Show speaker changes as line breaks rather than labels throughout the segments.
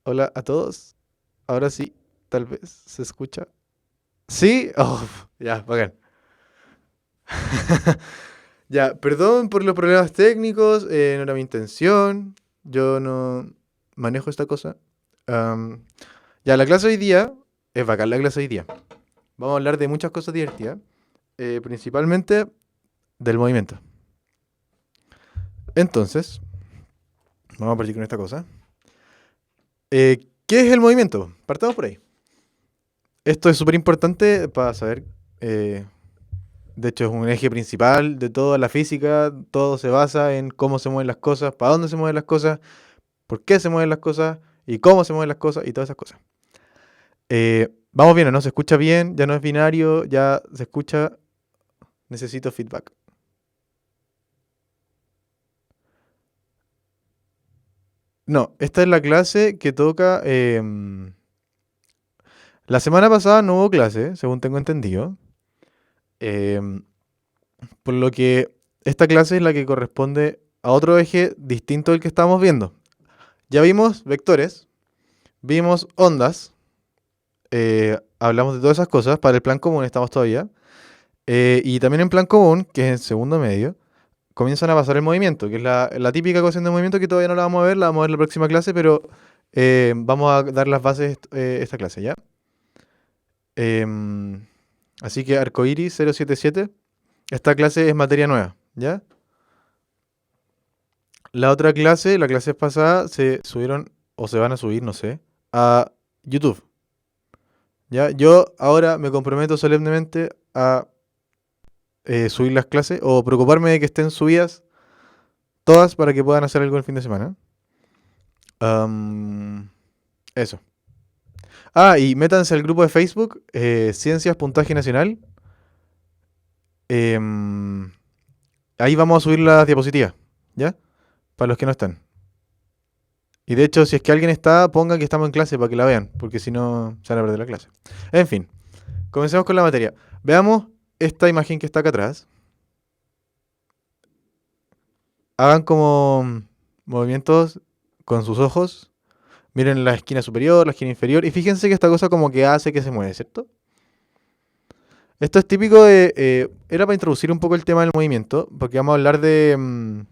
Hola a todos. Ahora sí, tal vez se escucha. ¿Sí? Oh, ya, bacán. Ya, perdón por los problemas técnicos, no era mi intención. Yo no manejo esta cosa. Am, ya, la clase hoy día es bacán la clase hoy día. Vamos a hablar de muchas cosas divertidas, principalmente del movimiento. Entonces, vamos a partir con esta cosa. ¿Qué es el movimiento? Partamos por ahí. Esto es súper importante para saber. De hecho, es un eje principal de toda la física. Todo se basa en cómo se mueven las cosas, para dónde se mueven las cosas, por qué se mueven las cosas y cómo se mueven las cosas y todas esas cosas. Vamos bien, ¿o no? ¿Se escucha bien? Ya no es binario, ya se escucha. Necesito feedback. No, esta es la clase que toca. La semana pasada no hubo clase, según tengo entendido. em, por lo que esta clase es la que corresponde a otro eje distinto del que estábamos viendo. Ya vimos vectores, vimos ondas, hablamos de todas esas cosas. Para el plan común estamos todavía. Y también en plan común, que es en segundo medio, comienzan a pasar el movimiento, que es la típica ecuación de movimiento que todavía no la vamos a ver, la vamos a ver en la próxima clase, pero vamos a dar las bases esta clase, ¿ya? Em, Así que arcoiris 077, esta clase es materia nueva, ¿ya? La otra clase, la clase pasada, se subieron, o se van a subir, no sé, a YouTube, ¿ya? Yo ahora me comprometo solemnemente a subir las clases o preocuparme de que estén subidas todas para que puedan hacer algo el fin de semana. Am, Eso. Ah, y métanse al grupo de Facebook, Ciencias Puntaje Nacional. Em, Ahí vamos a subir las diapositivas, ¿ya? Para los que no están. Y de hecho, si es que alguien está, pongan que estamos en clase para que la vean, porque si no, se van a perder la clase. En fin, comencemos con la materia. Veamos esta imagen que está acá atrás. Hagan como movimientos con sus ojos. Miren la esquina superior, la esquina inferior. Y fíjense que esta cosa como que hace que se mueve, ¿cierto? Esto es típico de... era para introducir un poco el tema del movimiento, porque vamos a hablar del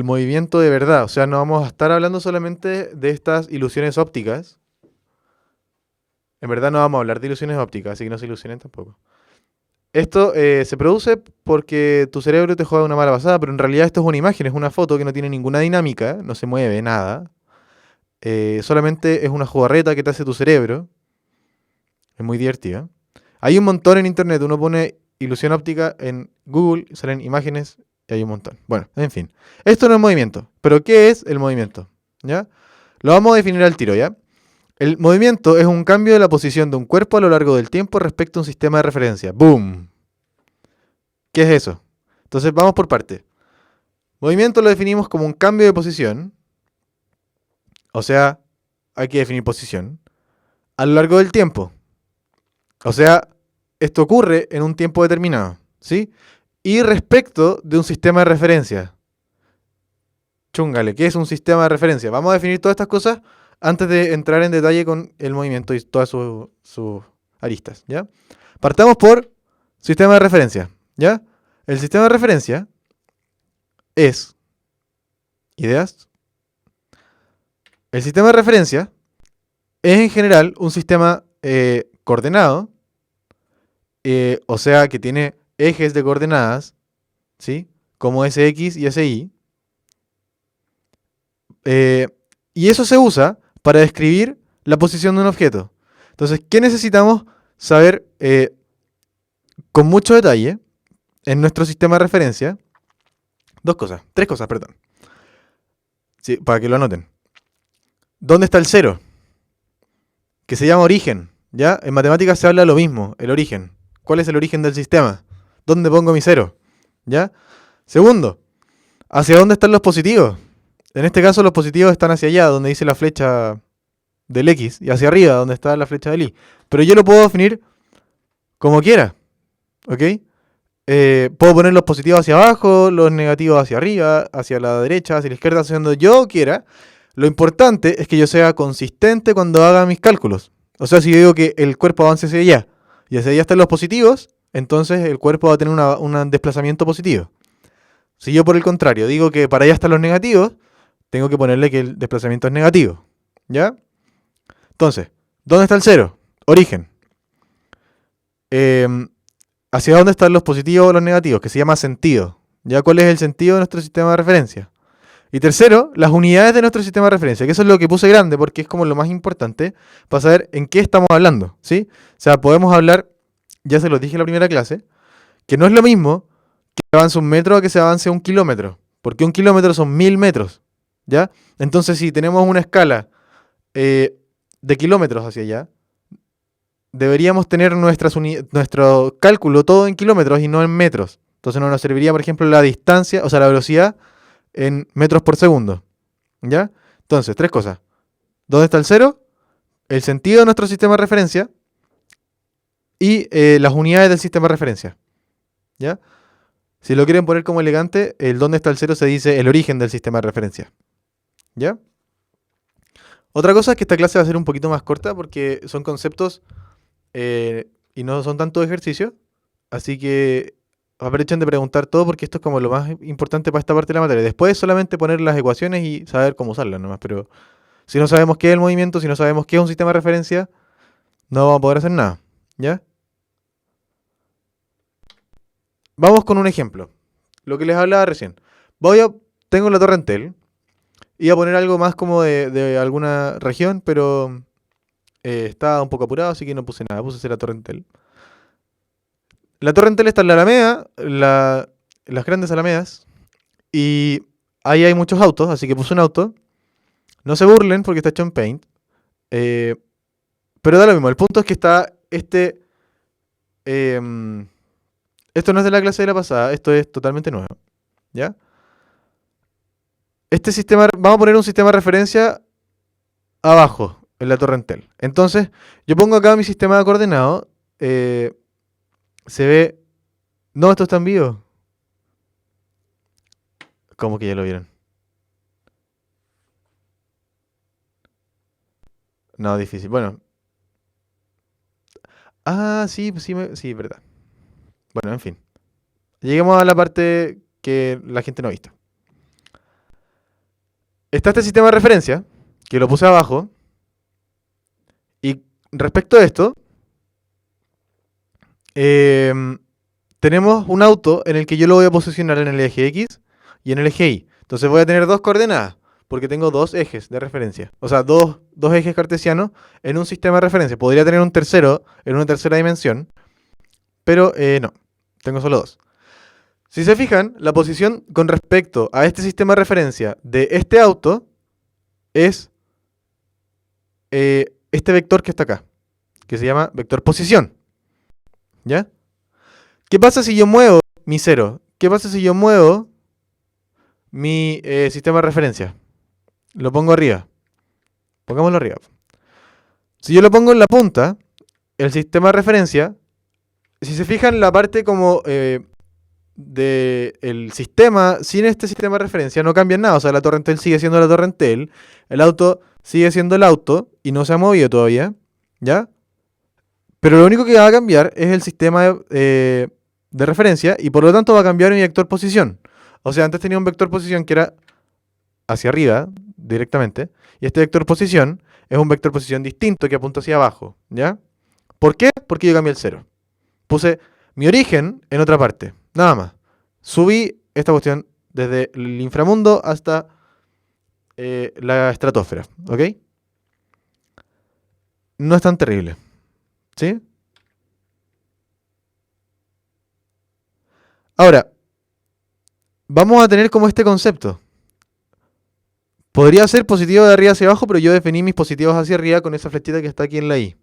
movimiento de verdad. O sea, no vamos a estar hablando solamente de estas ilusiones ópticas. En verdad no vamos a hablar de ilusiones ópticas, así que no se ilusionen tampoco. Esto se produce porque tu cerebro te juega una mala pasada, pero en realidad esto es una imagen, es una foto que no tiene ninguna dinámica, no se mueve nada. Solamente es una jugarreta que te hace tu cerebro. Es muy divertida. Hay un montón en internet. Uno pone ilusión óptica en Google, salen imágenes y hay un montón. Bueno, en fin. Esto no es movimiento. Pero ¿qué es el movimiento? ¿Ya? Lo vamos a definir al tiro, ¿ya? El movimiento es un cambio de la posición de un cuerpo a lo largo del tiempo respecto a un sistema de referencia. ¡Boom! ¿Qué es eso? Entonces vamos por parte. Movimiento lo definimos como un cambio de posición. O sea, hay que definir posición. A lo largo del tiempo. O sea, esto ocurre en un tiempo determinado, ¿sí? Y respecto de un sistema de referencia. Chúngale, ¿qué es un sistema de referencia? Vamos a definir todas estas cosas antes de entrar en detalle con el movimiento y todas sus aristas, ¿ya? Partamos por sistema de referencia, ¿ya? El sistema de referencia es, ideas, el sistema de referencia es en general un sistema coordenado, o sea que tiene ejes de coordenadas, ¿sí? Como SX y SY. Eh, y eso se usa para describir la posición de un objeto. Entonces, ¿qué necesitamos saber con mucho detalle en nuestro sistema de referencia? Dos cosas, tres cosas, perdón. Sí, para que lo anoten. ¿Dónde está el cero? Que se llama origen. ¿Ya? En matemáticas se habla de lo mismo, el origen. ¿Cuál es el origen del sistema? ¿Dónde pongo mi cero? ¿Ya? Segundo, ¿hacia dónde están los positivos? En este caso los positivos están hacia allá, donde dice la flecha del X, y hacia arriba, donde está la flecha del Y. Pero yo lo puedo definir como quiera, ¿ok? Puedo poner los positivos hacia abajo, los negativos hacia arriba, hacia la derecha, hacia la izquierda, hacia donde yo quiera. Lo importante es que yo sea consistente cuando haga mis cálculos. O sea, si yo digo que el cuerpo avance hacia allá y hacia allá están los positivos, entonces el cuerpo va a tener un desplazamiento positivo. Si yo por el contrario digo que para allá están los negativos, tengo que ponerle que el desplazamiento es negativo. ¿Ya? Entonces, ¿dónde está el cero? Origen. ¿Hacia dónde están los positivos o los negativos? Que se llama sentido. ¿Ya? ¿Cuál es el sentido de nuestro sistema de referencia? Y tercero, las unidades de nuestro sistema de referencia, que eso es lo que puse grande porque es como lo más importante para saber en qué estamos hablando, ¿sí? O sea, podemos hablar, ya se los dije en la primera clase, que no es lo mismo que se avance un metro a que se avance un kilómetro, porque un kilómetro son 1000 metros, ¿ya? Entonces, si tenemos una escala de kilómetros hacia allá, deberíamos tener nuestro cálculo todo en kilómetros y no en metros. Entonces no nos serviría, por ejemplo, la distancia, o sea, la velocidad en metros por segundo. ¿Ya? Entonces, tres cosas. ¿Dónde está el cero? El sentido de nuestro sistema de referencia y las unidades del sistema de referencia. ¿Ya? Si lo quieren poner como elegante, el dónde está el cero se dice el origen del sistema de referencia. ¿Ya? Otra cosa es que esta clase va a ser un poquito más corta porque son conceptos y no son tanto ejercicios. Así que aprovechen de preguntar todo porque esto es como lo más importante para esta parte de la materia. Después solamente poner las ecuaciones y saber cómo usarlas nomás. Pero si no sabemos qué es el movimiento, si no sabemos qué es un sistema de referencia, no vamos a poder hacer nada. ¿Ya? Vamos con un ejemplo. Lo que les hablaba recién. Tengo la torre Entel. Iba a poner algo más como de alguna región, pero estaba un poco apurado, así que no puse nada. Puse la torre Entel. La torre Entel está en la Alameda, las grandes alamedas, y ahí hay muchos autos, así que puse un auto. No se burlen porque está hecho en Paint, eh, pero da lo mismo. El punto es que está em, esto no es de la clase de la pasada, esto es totalmente nuevo, ¿ya? Este sistema, vamos a poner un sistema de referencia abajo, en la torre Entel. Entonces, yo pongo acá mi sistema de coordenado, se ve... No, esto está en vivo. ¿Cómo que ya lo vieron? No, difícil. Bueno. Ah, sí, pues sí, sí, verdad. Bueno, en fin. Lleguemos a la parte que la gente no ha visto. Está este sistema de referencia, que lo puse abajo. Y respecto a esto, tenemos un auto en el que yo lo voy a posicionar en el eje X y en el eje Y. Entonces voy a tener dos coordenadas, porque tengo dos ejes de referencia. O sea, dos ejes cartesianos en un sistema de referencia. Podría tener un tercero en una tercera dimensión, pero no, tengo solo dos. Si se fijan, la posición con respecto a este sistema de referencia de este auto es este vector que está acá, que se llama vector posición. ¿Ya? ¿Qué pasa si yo muevo mi cero? ¿Qué pasa si yo muevo mi sistema de referencia? Lo pongo arriba. Pongámoslo arriba. Si yo lo pongo en la punta, el sistema de referencia, si se fijan, la parte como del sistema, sin este sistema de referencia, no cambia nada. O sea, la torre Entel sigue siendo la torre Entel, el auto sigue siendo el auto y no se ha movido todavía. ¿Ya? Pero lo único que va a cambiar es el sistema de referencia y por lo tanto va a cambiar mi vector posición. O sea, antes tenía un vector posición que era hacia arriba directamente y este vector posición es un vector posición distinto que apunta hacia abajo, ¿ya? ¿Por qué? Porque yo cambié el cero. Puse mi origen en otra parte, nada más. Subí esta cuestión desde el inframundo hasta la estratosfera, ¿ok? No es tan terrible, ¿sí? Ahora, vamos a tener como este concepto. Podría ser positivo de arriba hacia abajo, pero yo definí mis positivos hacia arriba con esa flechita que está aquí en la I.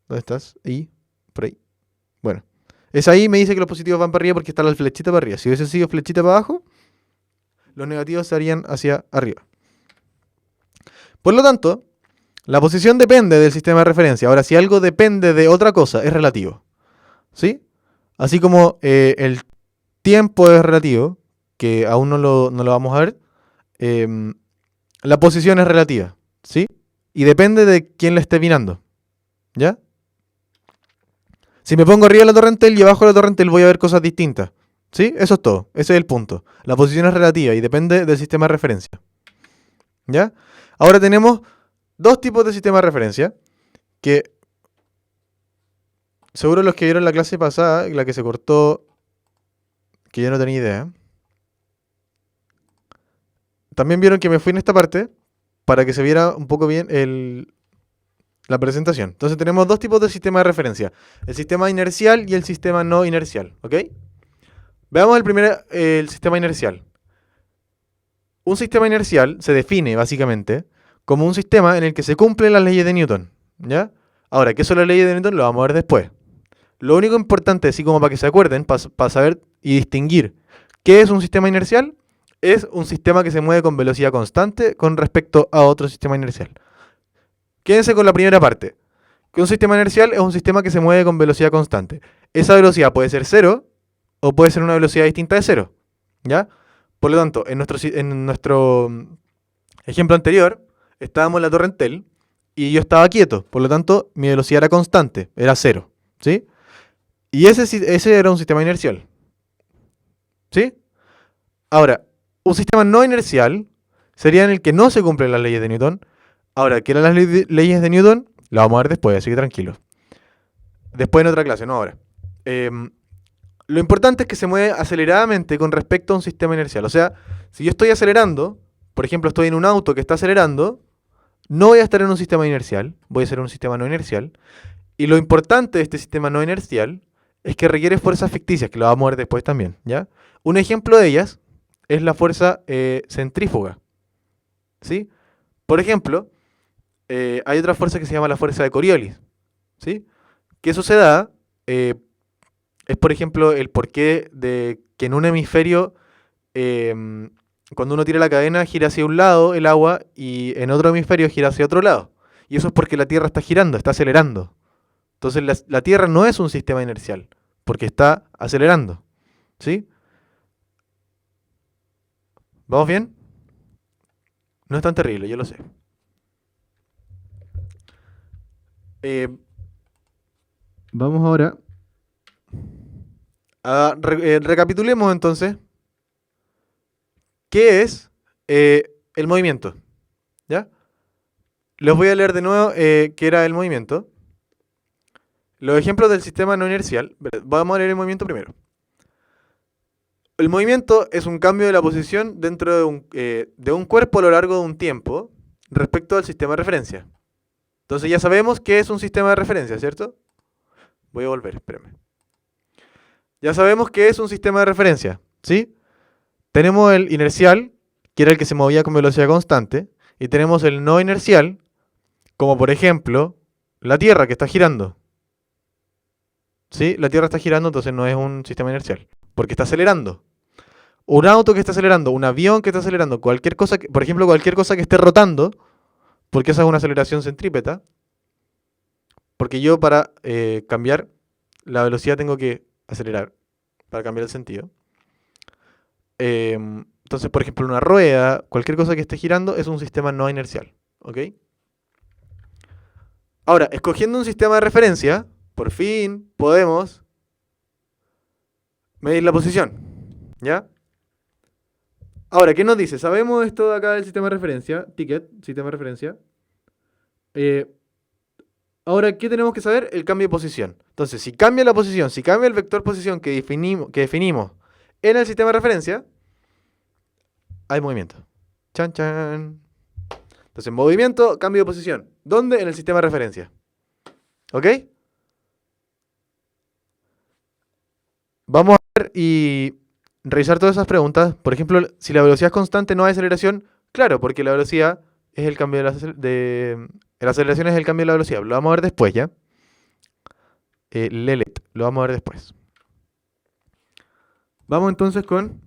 ¿Dónde estás? I, por ahí. Bueno, esa I me dice que los positivos van para arriba porque está la flechita para arriba. Si hubiese sido flechita para abajo, los negativos estarían hacia arriba. Por lo tanto, la posición depende del sistema de referencia. Ahora, si algo depende de otra cosa, es relativo. ¿Sí? Así como el tiempo es relativo, que aún no lo vamos a ver, la posición es relativa, ¿sí? Y depende de quién la esté mirando, ¿ya? Si me pongo arriba de la torrentel y abajo de la torrentel voy a ver cosas distintas, ¿sí? Eso es todo, ese es el punto. La posición es relativa y depende del sistema de referencia, ¿ya? Ahora tenemos dos tipos de sistema de referencia que seguro los que vieron la clase pasada, la que se cortó, que yo no tenía idea, también vieron que me fui en esta parte para que se viera un poco bien la presentación. Entonces tenemos dos tipos de sistema de referencia. El sistema inercial y el sistema no inercial, ¿ok? Veamos el sistema inercial. Un sistema inercial se define básicamente como un sistema en el que se cumplen las leyes de Newton, ¿ya? Ahora, ¿qué son las leyes de Newton? Lo vamos a ver después. Lo único importante, así como para que se acuerden, para saber y distinguir qué es un sistema inercial, es un sistema que se mueve con velocidad constante con respecto a otro sistema inercial. Quédense con la primera parte. Que un sistema inercial es un sistema que se mueve con velocidad constante. Esa velocidad puede ser cero o puede ser una velocidad distinta de cero, ¿ya? Por lo tanto, en nuestro ejemplo anterior, estábamos en la torrentel y yo estaba quieto. Por lo tanto, mi velocidad era constante, era cero, ¿sí? Y ese era un sistema inercial, ¿sí? Ahora, un sistema no inercial sería en el que no se cumplen las leyes de Newton. Ahora, ¿qué eran las leyes de Newton? La vamos a ver después, así que tranquilos. Después en otra clase, no ahora. Lo importante es que se mueve aceleradamente con respecto a un sistema inercial. O sea, si yo estoy acelerando, por ejemplo, estoy en un auto que está acelerando, no voy a estar en un sistema inercial, voy a ser en un sistema no inercial. Y lo importante de este sistema no inercial es que requiere fuerzas ficticias, que lo vamos a ver después también, ¿ya? Un ejemplo de ellas es la fuerza centrífuga, ¿sí? Por ejemplo, hay otra fuerza que se llama la fuerza de Coriolis, ¿sí? Que eso se da, es por ejemplo el porqué de que en un hemisferio, cuando uno tira la cadena, gira hacia un lado el agua y en otro hemisferio gira hacia otro lado. Y eso es porque la Tierra está girando, está acelerando. Entonces la Tierra no es un sistema inercial, porque está acelerando, ¿sí? ¿Vamos bien? No es tan terrible, yo lo sé. Eh, Vamos ahora recapitulemos entonces qué es el movimiento, ¿ya? Les voy a leer de nuevo qué era el movimiento. Los ejemplos del sistema no inercial. Vamos a leer el movimiento primero. El movimiento es un cambio de la posición dentro de un cuerpo a lo largo de un tiempo respecto al sistema de referencia. Entonces ya sabemos qué es un sistema de referencia, ¿cierto? Voy a volver, espérame. Ya sabemos qué es un sistema de referencia, ¿sí? Tenemos el inercial, que era el que se movía con velocidad constante, y tenemos el no inercial, como por ejemplo la Tierra que está girando. ¿Sí? La Tierra está girando, entonces no es un sistema inercial, porque está acelerando. Un auto que está acelerando, un avión que está acelerando, cualquier cosa, por ejemplo, cualquier cosa que esté rotando, porque esa es una aceleración centrípeta, porque yo para cambiar la velocidad tengo que acelerar, para cambiar el sentido. Entonces, por ejemplo, una rueda, cualquier cosa que esté girando es un sistema no inercial, ¿ok? Ahora, escogiendo un sistema de referencia, por fin podemos medir la posición, ¿ya? Ahora, ¿qué nos dice? Sabemos esto de acá del sistema de referencia, ticket, sistema de referencia. Eh, Ahora, ¿qué tenemos que saber? El cambio de posición. Entonces, si cambia la posición, si cambia el vector posición que definimos en el sistema de referencia, hay movimiento. Chan, chan. Entonces, movimiento, cambio de posición. ¿Dónde? En el sistema de referencia. ¿Ok? Vamos a ver y revisar todas esas preguntas. Por ejemplo, si la velocidad es constante, no hay aceleración. Claro, porque la velocidad es el cambio la aceleración es el cambio de la velocidad. Lo vamos a ver después, ¿ya? Lelet, lo vamos a ver después. Vamos entonces con...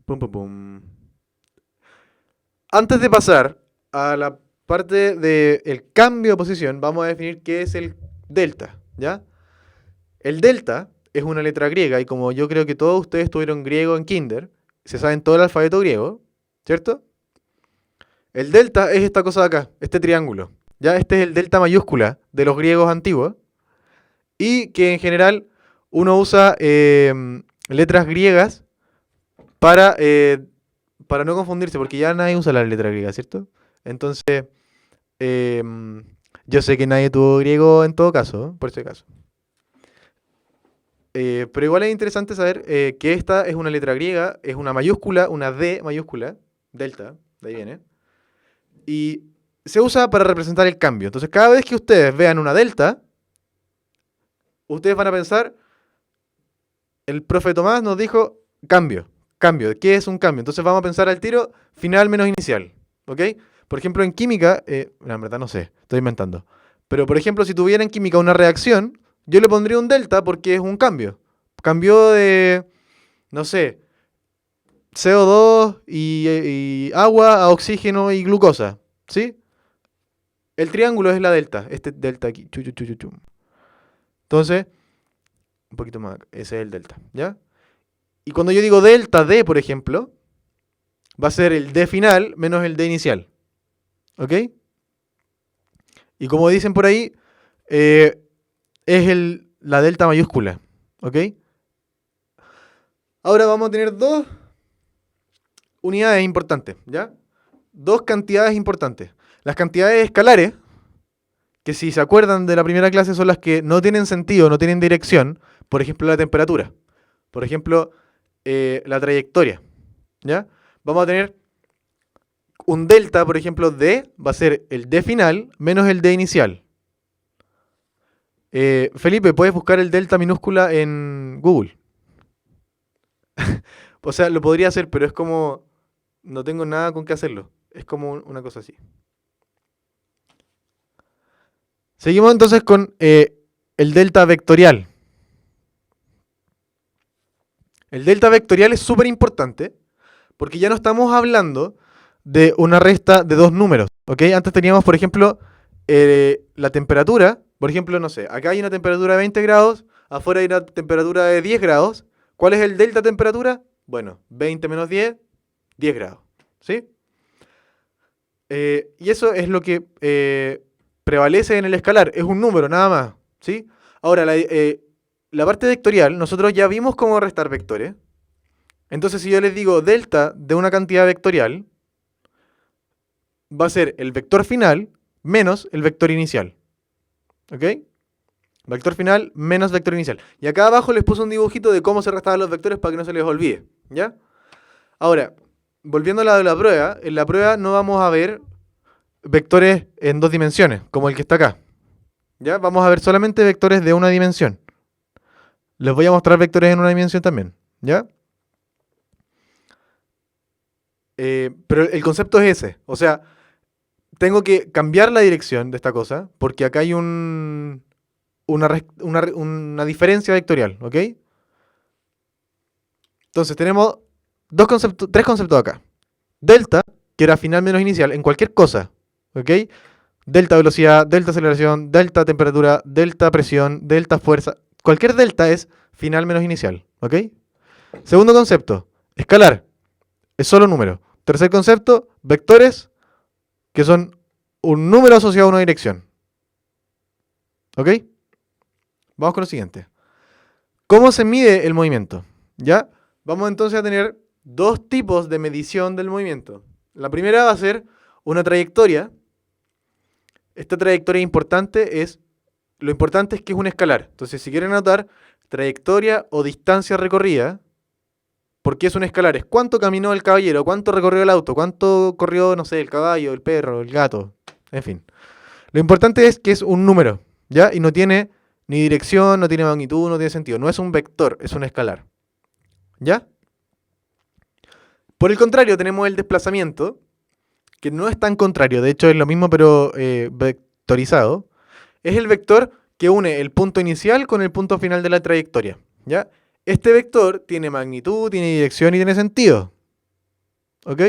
Pum, pum, pum. Antes de pasar a la parte del cambio de posición, vamos a definir qué es el delta, ¿ya? El delta es una letra griega y como yo creo que todos ustedes tuvieron griego en kinder, se saben todo el alfabeto griego, ¿cierto? El delta es esta cosa de acá, este triángulo. ¿Ya? Este es el delta mayúscula de los griegos antiguos. Y que en general uno usa letras griegas para, para no confundirse, porque ya nadie usa la letra griega, ¿cierto? Entonces, yo sé que nadie tuvo griego en todo caso, por ese caso. Pero igual es interesante saber que esta es una letra griega, es una mayúscula, una D mayúscula, delta, de ahí viene, y se usa para representar el cambio. Entonces, cada vez que ustedes vean una delta, ustedes van a pensar, el profe Tomás nos dijo cambio, cambio. ¿Qué es un cambio? Entonces vamos a pensar al tiro final menos inicial, ¿ok? Por ejemplo, en química, en verdad no sé, estoy inventando. Pero por ejemplo, si tuviera en química una reacción, yo le pondría un delta porque es un cambio. Cambió de, no sé, CO2 y agua a oxígeno y glucosa, ¿sí? El triángulo es la delta, este delta aquí. Chu, chu, chu, chu, chu. Entonces, un poquito más, ese es el delta, ¿ya? Y cuando yo digo delta D, por ejemplo, va a ser el D final menos el D inicial, ¿ok? Y como dicen por ahí, es la delta mayúscula, ¿ok? Ahora vamos a tener dos unidades importantes, ¿ya? Dos cantidades importantes. Las cantidades escalares, que si se acuerdan de la primera clase son las que no tienen sentido, no tienen dirección. Por ejemplo, la temperatura. Por ejemplo, la trayectoria, ¿ya? Vamos a tener un delta, por ejemplo, D, va a ser el D final menos el D inicial. Felipe, puedes buscar el delta minúscula en Google. O sea, lo podría hacer, pero es como... No tengo nada con qué hacerlo. Es como una cosa así. Seguimos entonces con el delta vectorial. El delta vectorial es súper importante porque ya no estamos hablando de una resta de dos números, ¿ok? Antes teníamos, por ejemplo, la temperatura. Por ejemplo, no sé, acá hay una temperatura de 20 grados, afuera hay una temperatura de 10 grados. ¿Cuál es el delta temperatura? Bueno, 20 menos 10, 10 grados, ¿sí? Y eso es lo que prevalece en el escalar, es un número nada más, ¿sí? Ahora, la parte vectorial, nosotros ya vimos cómo restar vectores. Entonces, si yo les digo delta de una cantidad vectorial, va a ser el vector final menos el vector inicial. ¿Ok? Vector final menos vector inicial. Y acá abajo les puse un dibujito de cómo se restaban los vectores para que no se les olvide. ¿Ya? Ahora, volviendo a la de la prueba, en la prueba no vamos a ver vectores en dos dimensiones, como el que está acá. ¿Ya? Vamos a ver solamente vectores de una dimensión. Les voy a mostrar vectores en una dimensión también. ¿Ya? Pero el concepto es ese. O sea, tengo que cambiar la dirección de esta cosa, porque acá hay una diferencia vectorial, ¿ok? Entonces tenemos tres conceptos acá. Delta, que era final menos inicial, en cualquier cosa, ¿ok? Delta velocidad, delta aceleración, delta temperatura, delta presión, delta fuerza. Cualquier delta es final menos inicial, ¿ok? Segundo concepto, escalar, es solo número. Tercer concepto, vectores, que son un número asociado a una dirección. ¿Ok? Vamos con lo siguiente. ¿Cómo se mide el movimiento? ¿Ya? Vamos entonces a tener dos tipos de medición del movimiento. La primera va a ser una trayectoria. Esta trayectoria importante lo importante es que es un escalar. Entonces, si quieren anotar trayectoria o distancia recorrida, ¿por qué es un escalar? Es cuánto caminó el caballero, cuánto recorrió el auto, cuánto corrió, no sé, el caballo, el perro, el gato, en fin. Lo importante es que es un número, ¿ya? Y no tiene ni dirección, no tiene magnitud, no tiene sentido. No es un vector, es un escalar. ¿Ya? Por el contrario, tenemos el desplazamiento, que no es tan contrario, de hecho es lo mismo pero vectorizado. Es el vector que une el punto inicial con el punto final de la trayectoria. ¿Ya? Este vector tiene magnitud, tiene dirección y tiene sentido. ¿Ok?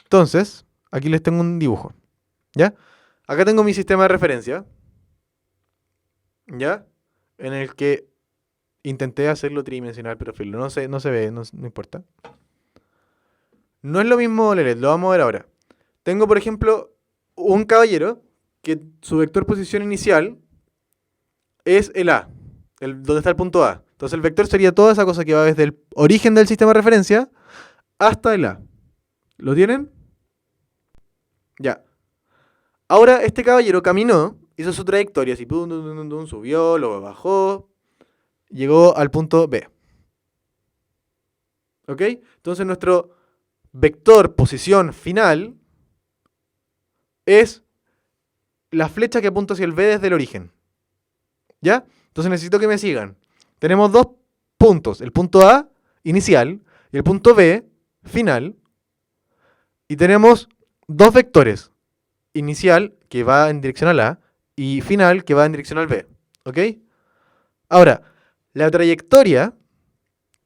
Entonces, aquí les tengo un dibujo. ¿Ya? Acá tengo mi sistema de referencia. ¿Ya? En el que intenté hacerlo tridimensional, pero filo, no se ve, no importa. No es lo mismo, Lelet, lo vamos a ver ahora. Tengo, por ejemplo, un caballero que su vector posición inicial es el A, donde está el punto A. Entonces el vector sería toda esa cosa que va desde el origen del sistema de referencia hasta el A. ¿Lo tienen? Ya. Ahora este caballero caminó, hizo su trayectoria, así, pum, dum, dum, dum, subió, luego bajó, llegó al punto B. ¿Ok? Entonces nuestro vector posición final es la flecha que apunta hacia el B desde el origen. ¿Ya? Entonces necesito que me sigan. Tenemos dos puntos, el punto A inicial y el punto B final. Y tenemos dos vectores, inicial que va en dirección al A y final que va en dirección al B. ¿Ok? Ahora, la trayectoria,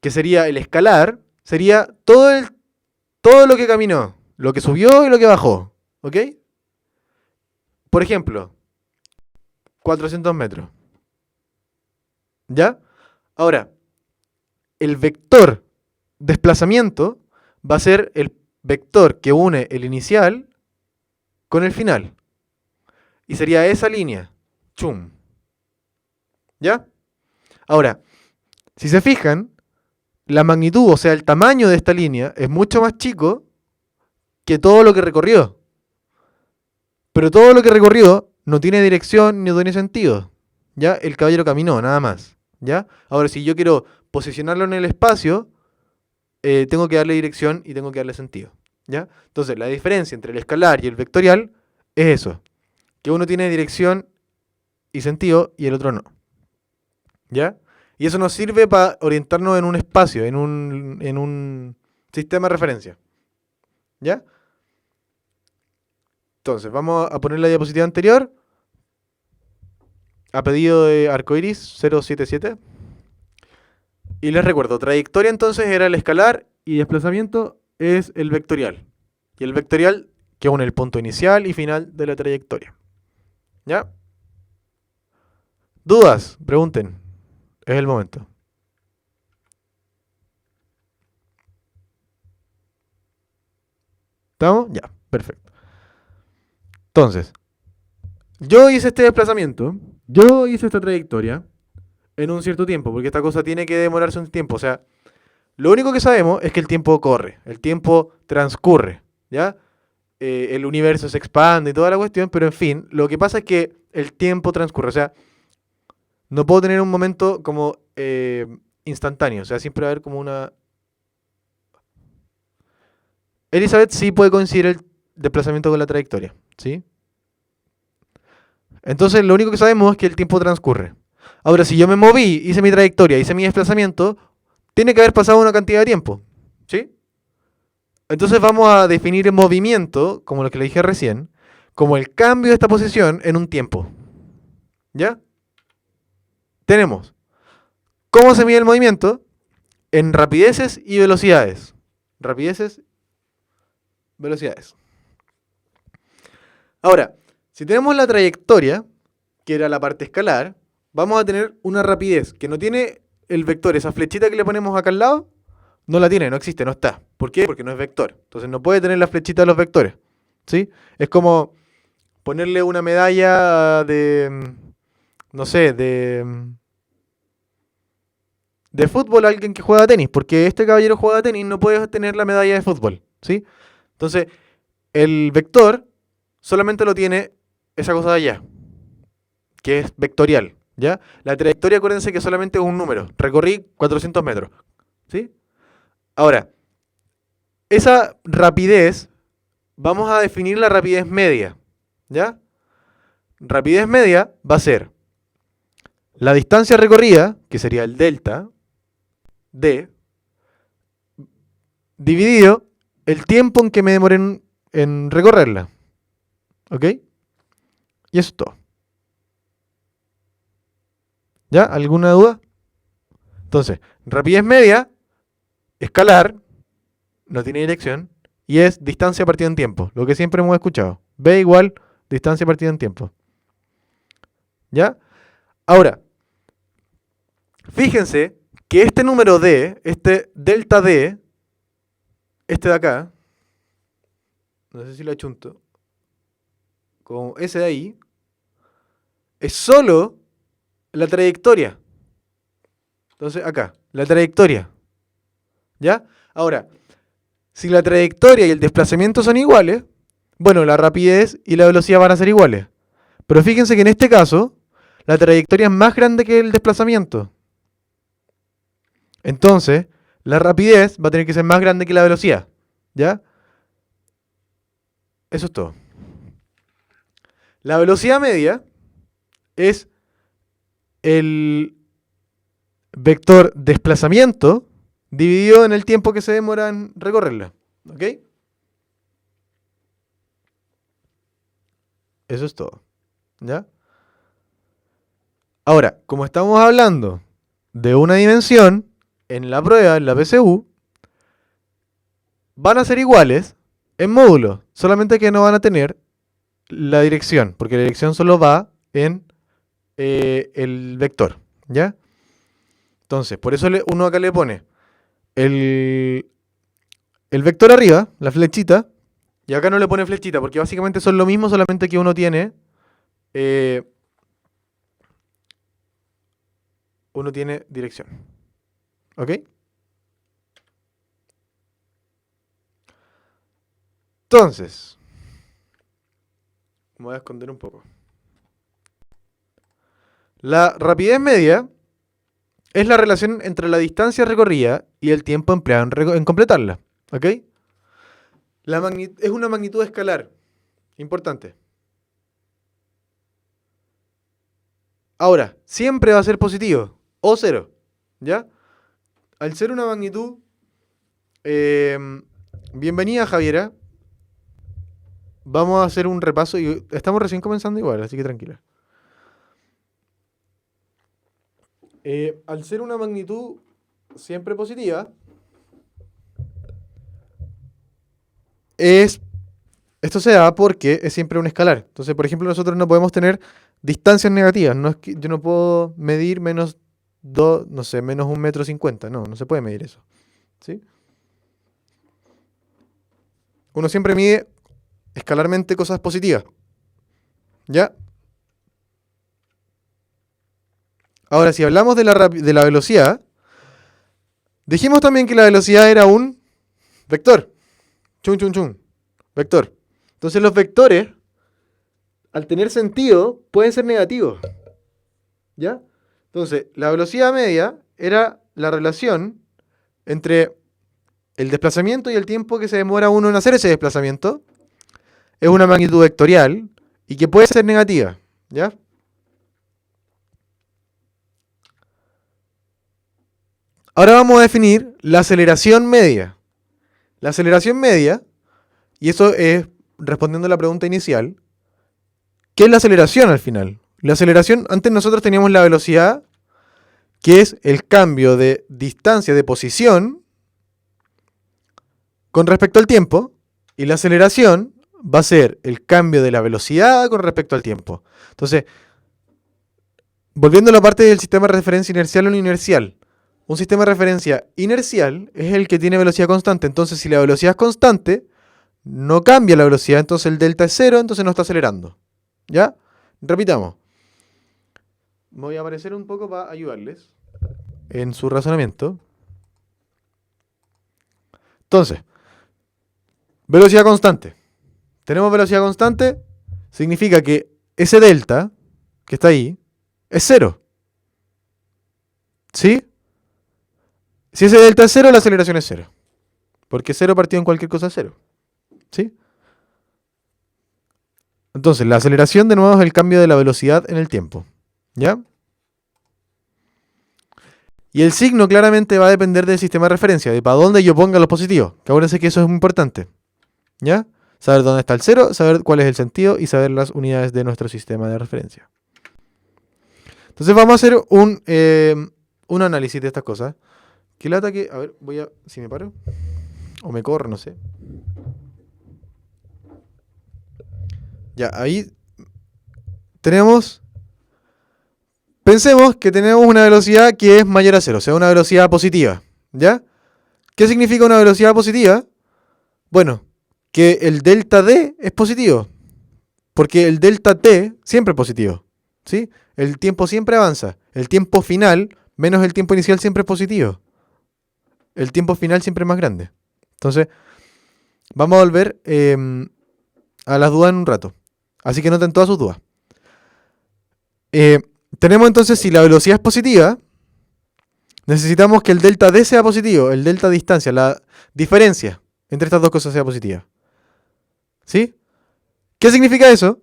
que sería el escalar, sería todo lo que caminó, lo que subió y lo que bajó. ¿Ok? Por ejemplo, 400 metros. ¿Ya? Ahora, el vector desplazamiento va a ser el vector que une el inicial con el final. Y sería esa línea. Chum. ¿Ya? Ahora, si se fijan, la magnitud, o sea, el tamaño de esta línea es mucho más chico que todo lo que recorrió. Pero todo lo que recorrió no tiene dirección ni tiene sentido. ¿Ya? El caballero caminó, nada más. ¿Ya? Ahora, si yo quiero posicionarlo en el espacio, tengo que darle dirección y tengo que darle sentido. ¿Ya? Entonces, la diferencia entre el escalar y el vectorial es eso. Que uno tiene dirección y sentido y el otro no. ¿Ya? Y eso nos sirve para orientarnos en un espacio, en un sistema de referencia. ¿Ya? Entonces, vamos a poner la diapositiva anterior. A pedido de Arcoiris 077. Y les recuerdo, trayectoria entonces era el escalar y desplazamiento es el vectorial. Y el vectorial que une el punto inicial y final de la trayectoria. ¿Ya? ¿Dudas? Pregunten. Es el momento. ¿Estamos? Ya, perfecto. Entonces, yo hice este desplazamiento, yo hice esta trayectoria en un cierto tiempo, porque esta cosa tiene que demorarse un tiempo. O sea, lo único que sabemos es que el tiempo corre, el tiempo transcurre, ¿ya? El universo se expande y toda la cuestión, pero en fin, lo que pasa es que el tiempo transcurre. O sea, no puedo tener un momento como instantáneo. O sea, siempre va a haber como una... Elizabeth sí puede coincidir el desplazamiento con la trayectoria, ¿sí? Entonces, lo único que sabemos es que el tiempo transcurre. Ahora, si yo me moví, hice mi trayectoria, hice mi desplazamiento, tiene que haber pasado una cantidad de tiempo, ¿sí? Entonces vamos a definir el movimiento, como lo que le dije recién, como el cambio de esta posición en un tiempo. ¿Ya? Tenemos cómo se mide el movimiento en rapideces y velocidades. Rapideces, velocidades. Ahora, si tenemos la trayectoria, que era la parte escalar, vamos a tener una rapidez que no tiene el vector, esa flechita que le ponemos acá al lado, no la tiene, no existe, no está. ¿Por qué? Porque no es vector. Entonces no puede tener la flechita de los vectores. ¿Sí? Es como ponerle una medalla de, no sé, de fútbol a alguien que juega tenis. Porque este caballero juega tenis, no puede tener la medalla de fútbol. ¿Sí? Entonces, el vector solamente lo tiene esa cosa de allá, que es vectorial. ¿Ya? La trayectoria, acuérdense que solamente es un número. Recorrí 400 metros. ¿Sí? Ahora, esa rapidez, vamos a definir la rapidez media. ¿Ya? Rapidez media va a ser la distancia recorrida, que sería el delta D, dividido el tiempo en que me demoré en recorrerla. ¿Ok? Y eso es todo. ¿Ya? ¿Alguna duda? Entonces, rapidez media, escalar, no tiene dirección, y es distancia partida en tiempo, lo que siempre hemos escuchado. B igual distancia partida en tiempo. ¿Ya? Ahora, fíjense que este número D, este delta D, este de acá, no sé si lo achunto, como ese de ahí, es solo la trayectoria. Entonces, acá, la trayectoria. ¿Ya? Ahora, si la trayectoria y el desplazamiento son iguales, bueno, la rapidez y la velocidad van a ser iguales. Pero fíjense que en este caso, la trayectoria es más grande que el desplazamiento. Entonces, la rapidez va a tener que ser más grande que la velocidad. ¿Ya? Eso es todo. La velocidad media es el vector desplazamiento dividido en el tiempo que se demora en recorrerla. ¿Ok? Eso es todo. ¿Ya? Ahora, como estamos hablando de una dimensión, en la prueba, en la PSU, van a ser iguales en módulos, solamente que no van a tener la dirección, porque la dirección solo va en el vector, ¿ya? Entonces, por eso uno acá le pone el vector arriba, la flechita, y acá no le pone flechita, porque básicamente son lo mismo, solamente que uno tiene dirección. ¿Ok? Entonces, me voy a esconder un poco. La rapidez media es la relación entre la distancia recorrida y el tiempo empleado en completarla. ¿Ok? Es una magnitud escalar. Importante. Ahora, siempre va a ser positivo o cero. ¿Ya? Al ser una magnitud... bienvenida, Javiera. Vamos a hacer un repaso y estamos recién comenzando igual, así que tranquila. Al ser una magnitud siempre positiva, esto se da porque es siempre un escalar. Entonces, por ejemplo, nosotros no podemos tener distancias negativas. No es que yo no puedo medir menos 2, no sé, menos 1,50 m. No se puede medir eso. ¿Sí? Uno siempre mide escalarmente cosas positivas. ¿Ya? Ahora, si hablamos de la velocidad, dijimos también que la velocidad era un vector. Chun, chun, chun. Vector. Entonces los vectores, al tener sentido, pueden ser negativos. ¿Ya? Entonces, la velocidad media era la relación entre el desplazamiento y el tiempo que se demora uno en hacer ese desplazamiento. Es una magnitud vectorial y que puede ser negativa. ¿Ya? Ahora vamos a definir la aceleración media. La aceleración media, y eso es respondiendo a la pregunta inicial, ¿qué es la aceleración al final? La aceleración, antes nosotros teníamos la velocidad, que es el cambio de distancia de posición con respecto al tiempo, y la aceleración va a ser el cambio de la velocidad con respecto al tiempo. Entonces, volviendo a la parte del sistema de referencia inercial o no inercial, un sistema de referencia inercial es el que tiene velocidad constante. Entonces, si la velocidad es constante, no cambia la velocidad, entonces el delta es cero, entonces no está acelerando. ¿Ya? Repitamos. Me voy a aparecer un poco para ayudarles en su razonamiento. Entonces, velocidad constante. Tenemos velocidad constante, significa que ese delta que está ahí es cero. ¿Sí? Si ese delta es cero, la aceleración es cero. Porque cero partido en cualquier cosa es cero. ¿Sí? Entonces, la aceleración de nuevo es el cambio de la velocidad en el tiempo. ¿Ya? Y el signo claramente va a depender del sistema de referencia, de para dónde yo ponga los positivos. Que acuérdense que eso es muy importante. ¿Ya? Saber dónde está el cero, saber cuál es el sentido y saber las unidades de nuestro sistema de referencia. Entonces vamos a hacer un análisis de estas cosas. ¿Qué lata que...? A ver, voy a... Si me paro. O me corro, no sé. Ya, ahí tenemos... Pensemos que tenemos una velocidad que es mayor a cero, o sea, una velocidad positiva. ¿Ya? ¿Qué significa una velocidad positiva? Bueno, que el delta D es positivo. Porque el delta T siempre es positivo. ¿Sí? El tiempo siempre avanza. El tiempo final menos el tiempo inicial siempre es positivo. El tiempo final siempre es más grande. Entonces, vamos a volver a las dudas en un rato. Así que noten todas sus dudas. Tenemos entonces, si la velocidad es positiva, necesitamos que el delta D sea positivo, el delta distancia, la diferencia entre estas dos cosas sea positiva. ¿Sí? ¿Qué significa eso?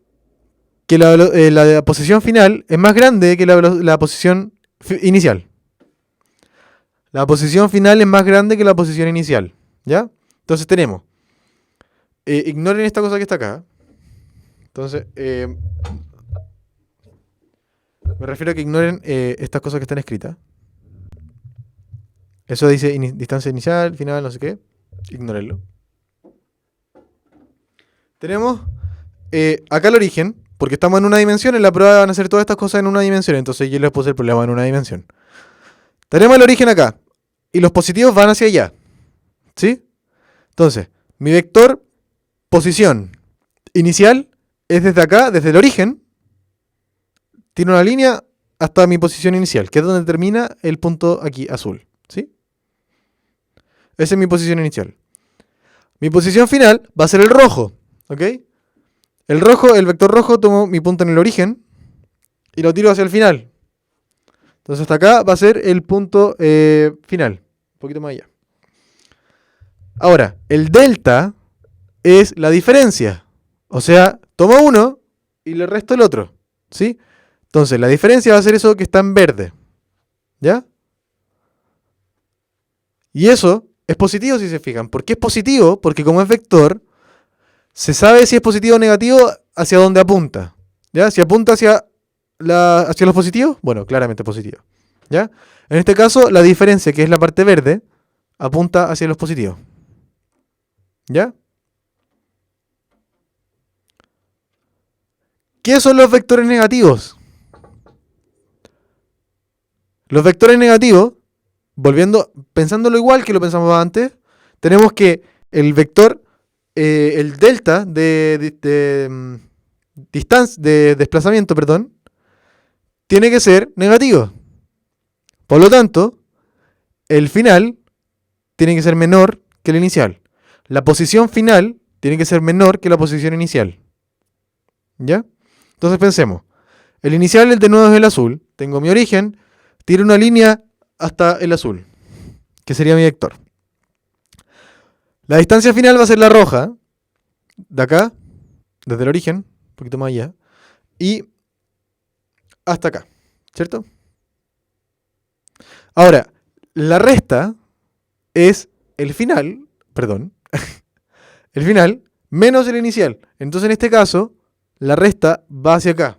Que la posición final es más grande que la posición inicial. La posición final es más grande que la posición inicial. ¿Ya? Entonces tenemos. Ignoren esta cosa que está acá. Entonces, me refiero a que ignoren estas cosas que están escritas. Eso dice distancia inicial, final, no sé qué. Ignórenlo. Tenemos acá el origen, porque estamos en una dimensión. En la prueba van a hacer todas estas cosas en una dimensión. Entonces yo les puse el problema en una dimensión. Tenemos el origen acá. Y los positivos van hacia allá. ¿Sí? Entonces, mi vector posición inicial es desde acá, desde el origen. Tiene una línea hasta mi posición inicial, que es donde termina el punto aquí azul. ¿Sí? Esa es mi posición inicial. Mi posición final va a ser el rojo. ¿Ok? El rojo, el vector rojo, tomo mi punto en el origen y lo tiro hacia el final. Entonces hasta acá va a ser el punto final. Un poquito más allá. Ahora, el delta es la diferencia. O sea, tomo uno y le resto el otro. ¿Sí? Entonces, la diferencia va a ser eso que está en verde. ¿Ya? Y eso es positivo si se fijan. ¿Por qué es positivo? Porque como es vector, se sabe si es positivo o negativo hacia dónde apunta. ¿Ya? Si apunta hacia los positivos, bueno, claramente positivo. ¿Ya? En este caso, la diferencia, que es la parte verde, apunta hacia los positivos. ¿Ya? ¿Qué son los vectores negativos? Los vectores negativos, pensándolo igual que lo pensamos antes, tenemos que el vector, el delta de desplazamiento, perdón, tiene que ser negativo. Por lo tanto, el final tiene que ser menor que el inicial. La posición final tiene que ser menor que la posición inicial. ¿Ya? Entonces pensemos. El inicial, de nuevo, es el azul. Tengo mi origen. Tiro una línea hasta el azul, que sería mi vector. La distancia final va a ser la roja. De acá, desde el origen, un poquito más allá. Y hasta acá. ¿Cierto? Ahora, la resta es el final, perdón, el final menos el inicial. Entonces en este caso, la resta va hacia acá.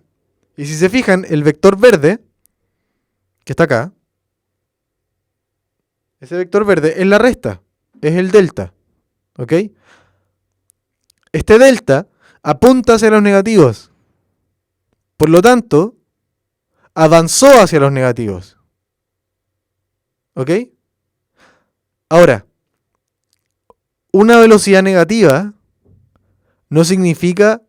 Y si se fijan, el vector verde, que está acá, ese vector verde es la resta, es el delta. ¿Ok? Este delta apunta hacia los negativos. Por lo tanto, avanzó hacia los negativos. ¿Ok? Ahora, una velocidad negativa no significa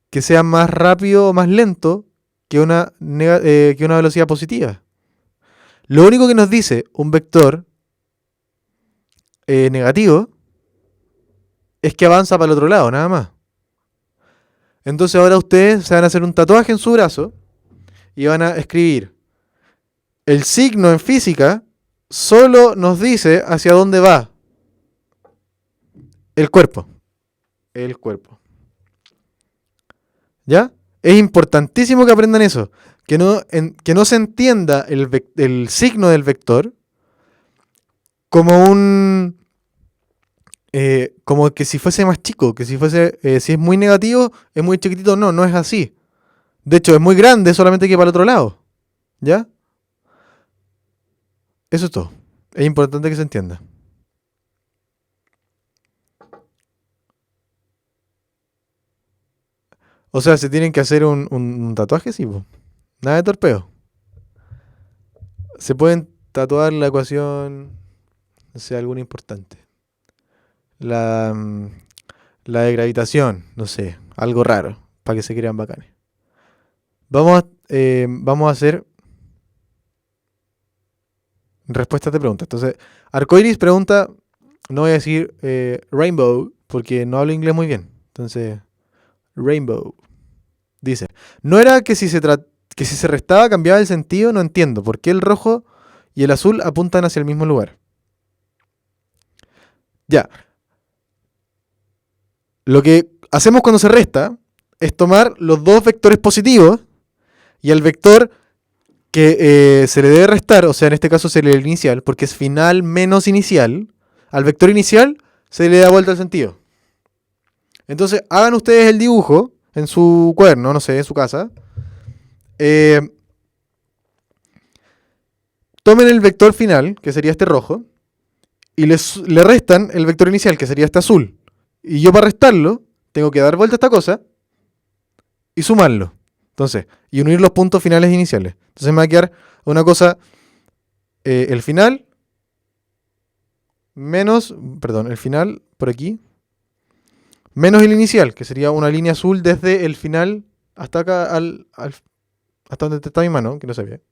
que sea más rápido o más lento que una velocidad positiva. Lo único que nos dice un vector negativo es que avanza para el otro lado, nada más. Entonces ahora ustedes se van a hacer un tatuaje en su brazo y van a escribir: el signo en física solo nos dice hacia dónde va el cuerpo. El cuerpo. ¿Ya? Es importantísimo que aprendan eso. Que no se entienda el signo del vector como como que si fuese más chico, que si es muy negativo, es muy chiquitito. No, no es así. De hecho, es muy grande, solamente que para el otro lado. ¿Ya? Eso es todo. Es importante que se entienda. O sea, se tienen que hacer un tatuaje, sí, po. Nada de torpeo. Se pueden tatuar la ecuación, no sé, alguna importante. La La de gravitación, no sé, algo raro, para que se crean bacanes. Vamos a hacer respuestas de preguntas. Entonces, Arcoiris pregunta, no voy a decir rainbow, porque no hablo inglés muy bien. Entonces, rainbow. Dice, no era que que si se restaba cambiaba el sentido, no entiendo. ¿Por qué el rojo y el azul apuntan hacia el mismo lugar? Ya. Lo que hacemos cuando se resta es tomar los dos vectores positivos y al vector que se le debe restar, o sea, en este caso sería el inicial, porque es final menos inicial, al vector inicial se le da vuelta el sentido. Entonces, hagan ustedes el dibujo en su cuaderno, no sé, en su casa. Tomen el vector final, que sería este rojo, y le restan el vector inicial, que sería este azul. Y yo para restarlo, tengo que dar vuelta a esta cosa y sumarlo. Entonces, y unir los puntos finales e iniciales. Entonces me va a quedar una cosa, el final, menos, perdón, el final, por aquí, menos el inicial, que sería una línea azul desde el final hasta acá, hasta donde está mi mano, que no se ve.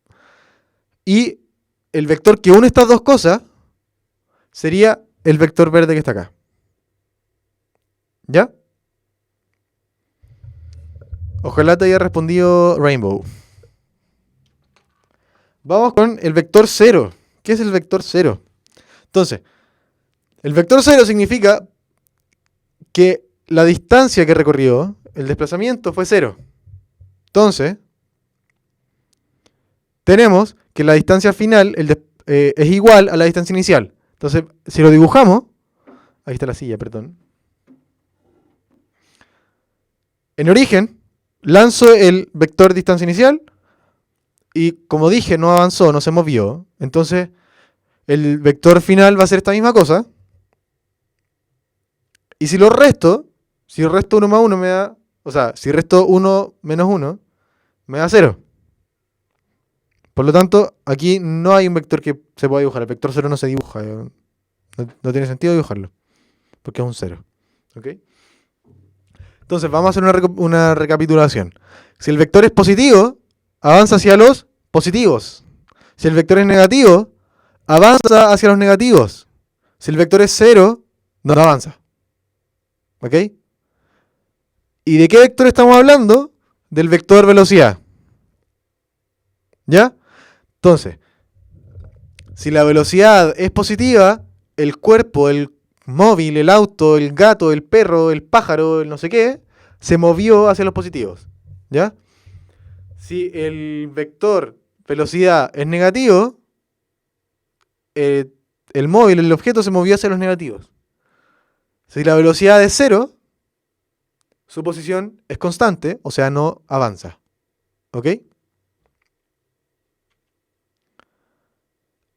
Y el vector que une estas dos cosas sería el vector verde que está acá. ¿Ya? Ojalá te haya respondido Rainbow. Vamos con el vector 0. ¿Qué es el vector 0? Entonces, el vector 0 significa que la distancia que recorrió, el desplazamiento, fue 0. Entonces, tenemos que la distancia final es igual a la distancia inicial. Entonces, si lo dibujamos, ahí está la silla, perdón. En origen, lanzo el vector distancia inicial y como dije, no avanzó, no se movió. Entonces, el vector final va a ser esta misma cosa. Y si lo resto, si resto 1 más 1 me da, o sea, si resto 1 menos 1, me da 0. Por lo tanto, aquí no hay un vector que se pueda dibujar. El vector 0 no se dibuja. No tiene sentido dibujarlo. Porque es un 0. ¿Ok? Entonces, vamos a hacer una recapitulación. Si el vector es positivo, avanza hacia los positivos. Si el vector es negativo, avanza hacia los negativos. Si el vector es 0, no avanza. ¿Ok? ¿Y de qué vector estamos hablando? Del vector velocidad. ¿Ya? Entonces, si la velocidad es positiva, el cuerpo, el móvil, el auto, el gato, el perro, el pájaro, el no sé qué, se movió hacia los positivos. ¿Ya? Si el vector velocidad es negativo, el móvil, el objeto, se movió hacia los negativos. Si la velocidad es 0, su posición es constante, o sea, no avanza. ¿Ok?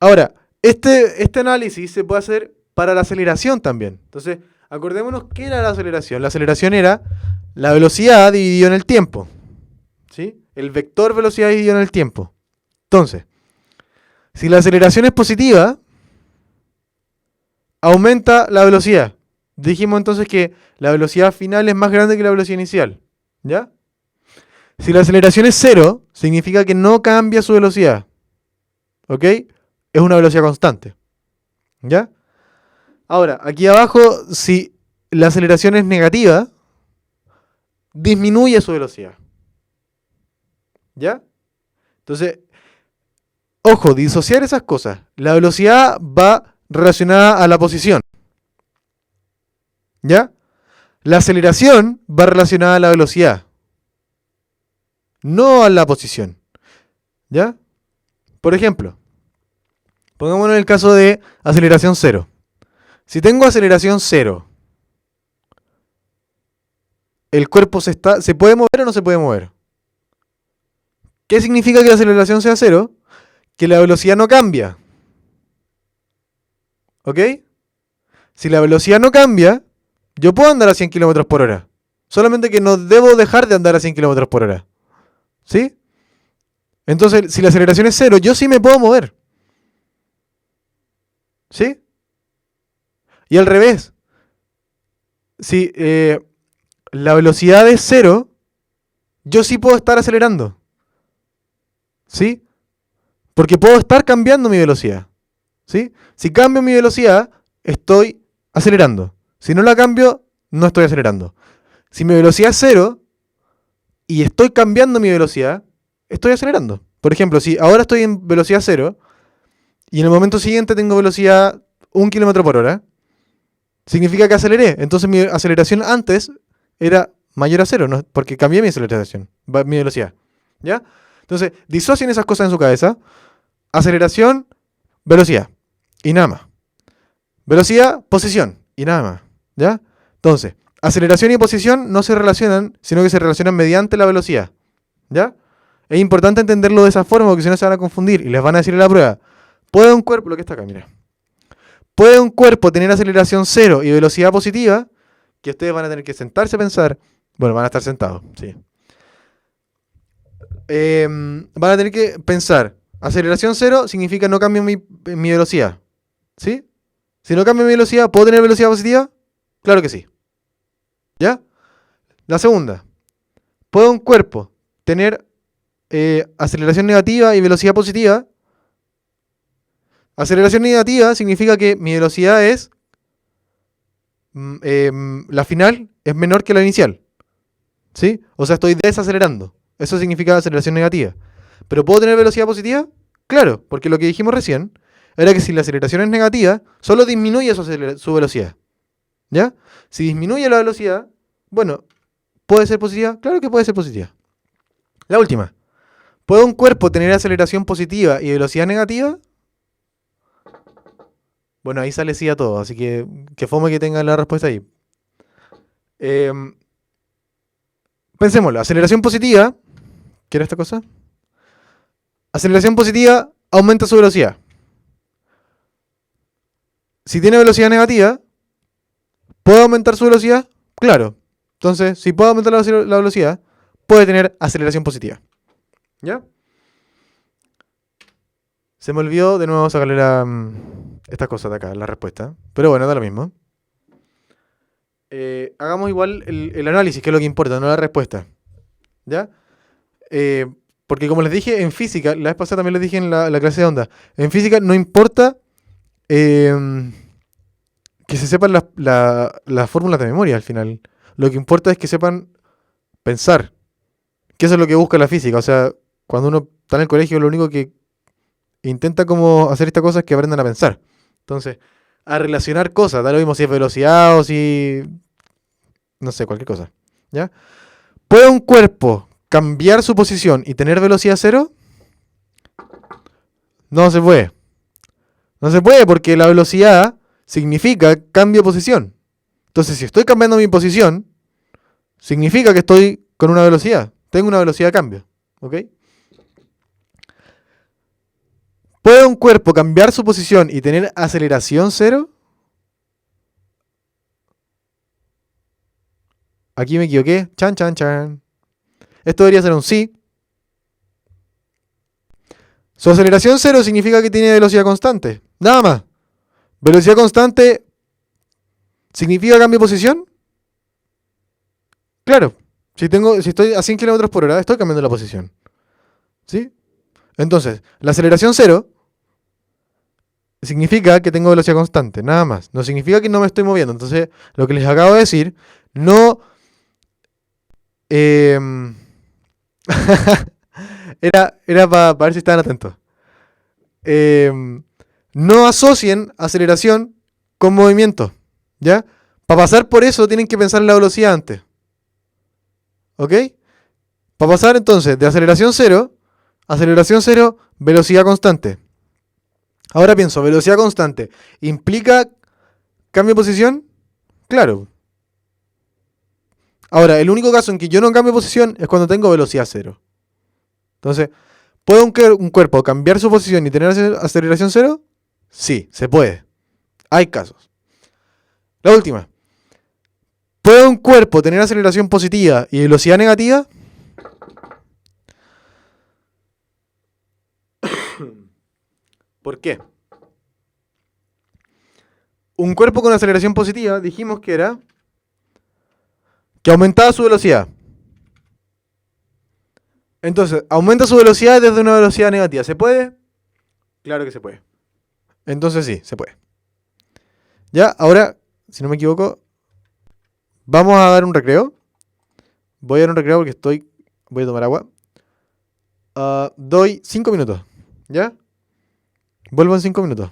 Ahora, este análisis se puede hacer para la aceleración también. Entonces, acordémonos qué era la aceleración. La aceleración era la velocidad dividido en el tiempo. ¿Sí? El vector velocidad dividido en el tiempo. Entonces, si la aceleración es positiva, aumenta la velocidad. Dijimos entonces que la velocidad final es más grande que la velocidad inicial. ¿Ya? Si la aceleración es 0, significa que no cambia su velocidad. ¿Ok? Es una velocidad constante. ¿Ya? Ahora, aquí abajo, si la aceleración es negativa, disminuye su velocidad. ¿Ya? Entonces, ojo, disociar esas cosas. La velocidad va relacionada a la posición. ¿Ya? La aceleración va relacionada a la velocidad. No a la posición. ¿Ya? Por ejemplo, pongámonos en el caso de aceleración 0. Si tengo aceleración 0, ¿el cuerpo se puede mover o no se puede mover? ¿Qué significa que la aceleración sea 0? Que la velocidad no cambia. ¿Ok? Si la velocidad no cambia, yo puedo andar a 100 km por hora. Solamente que no debo dejar de andar a 100 km por hora. ¿Sí? Entonces, si la aceleración es 0, yo sí me puedo mover. ¿Sí? Y al revés. si la velocidad es cero, yo sí puedo estar acelerando. ¿Sí? Porque puedo estar cambiando mi velocidad. ¿Sí? Si cambio mi velocidad, estoy acelerando. Si no la cambio, no estoy acelerando. Si mi velocidad es cero y estoy cambiando mi velocidad, estoy acelerando. Por ejemplo, si ahora estoy en velocidad cero y en el momento siguiente tengo velocidad 1 km/h, significa que aceleré. Entonces mi aceleración antes era mayor a cero, ¿no? Porque cambié mi aceleración, mi velocidad. ¿Ya? Entonces, disocien esas cosas en su cabeza. Aceleración, velocidad. Y nada más. Velocidad, posición. Y nada más. ¿Ya? Entonces, aceleración y posición no se relacionan, sino que se relacionan mediante la velocidad. ¿Ya? Es importante entenderlo de esa forma, porque si no se van a confundir y les van a decir en la prueba, ¿puede un cuerpo, lo que está acá, mira, puede un cuerpo tener aceleración cero y velocidad positiva? Que ustedes van a tener que sentarse a pensar, bueno, van a estar sentados, sí. Van a tener que pensar, aceleración cero significa no cambio mi velocidad, ¿sí? Si no cambio mi velocidad, ¿puedo tener velocidad positiva? Claro que sí. ¿Ya? La segunda, ¿puede un cuerpo tener aceleración negativa y velocidad positiva? Aceleración negativa significa que mi velocidad es, la final es menor que la inicial, ¿sí? O sea, estoy desacelerando. Eso significa aceleración negativa. ¿Pero puedo tener velocidad positiva? Claro, porque lo que dijimos recién era que si la aceleración es negativa, solo disminuye su velocidad. ¿Ya? Si disminuye la velocidad, bueno, ¿puede ser positiva? Claro que puede ser positiva. La última. ¿Puede un cuerpo tener aceleración positiva y velocidad negativa? Bueno, ahí sale sí a todo, así que fome que tenga la respuesta ahí. Pensémoslo, aceleración positiva, ¿qué era esta cosa? Aceleración positiva aumenta su velocidad. Si tiene velocidad negativa, ¿puede aumentar su velocidad? Claro. Entonces, si puede aumentar la velocidad, puede tener aceleración positiva. ¿Ya? Se me olvidó de nuevo sacarle esta cosa de acá, la respuesta. Pero bueno, da lo mismo. Hagamos igual el análisis, que es lo que importa, no la respuesta. ¿Ya? Porque como les dije en física, la vez pasada también les dije en la clase de onda, en física no importa que se sepan las fórmulas de memoria al final. Lo que importa es que sepan pensar, que eso es lo que busca la física. O sea, cuando uno está en el colegio, lo único que intenta como hacer esta cosa es que aprendan a pensar. Entonces, a relacionar cosas, da lo mismo si es velocidad o si, no sé, cualquier cosa. ¿Ya? ¿Puede un cuerpo cambiar su posición y tener velocidad cero? No se puede. No se puede porque la velocidad significa cambio de posición. Entonces, si estoy cambiando mi posición, significa que estoy con una velocidad. Tengo una velocidad de cambio. ¿Ok? ¿Puede un cuerpo cambiar su posición y tener aceleración cero? Aquí me equivoqué. Chan, chan, chan. Esto debería ser un sí. Su aceleración cero significa que tiene velocidad constante. Nada más. Velocidad constante significa cambio de posición. Claro. Si estoy a 100 km/h, estoy cambiando la posición. ¿Sí? Entonces, la aceleración cero significa que tengo velocidad constante, nada más. No significa que no me estoy moviendo. Entonces, lo que les acabo de decir, no... era para ver si estaban atentos. No asocien aceleración con movimiento. ¿Ya? Para pasar por eso tienen que pensar en la velocidad antes. ¿Ok? Para pasar entonces de aceleración cero, velocidad constante. Ahora pienso, velocidad constante, ¿implica cambio de posición? Claro. Ahora, el único caso en que yo no cambio de posición es cuando tengo velocidad cero. Entonces, ¿puede un cuerpo cambiar su posición y tener aceleración cero? Sí, se puede. Hay casos. La última. ¿Puede un cuerpo tener aceleración positiva y velocidad negativa? ¿Por qué? Un cuerpo con aceleración positiva dijimos que era que aumentaba su velocidad. Entonces, aumenta su velocidad desde una velocidad negativa. ¿Se puede? Claro que se puede. Entonces sí, se puede. Ya, ahora, si no me equivoco, vamos a dar un recreo. Voy a dar un recreo porque voy a tomar agua. Doy 5 minutos. ¿Ya? Vuelvo en 5 minutos.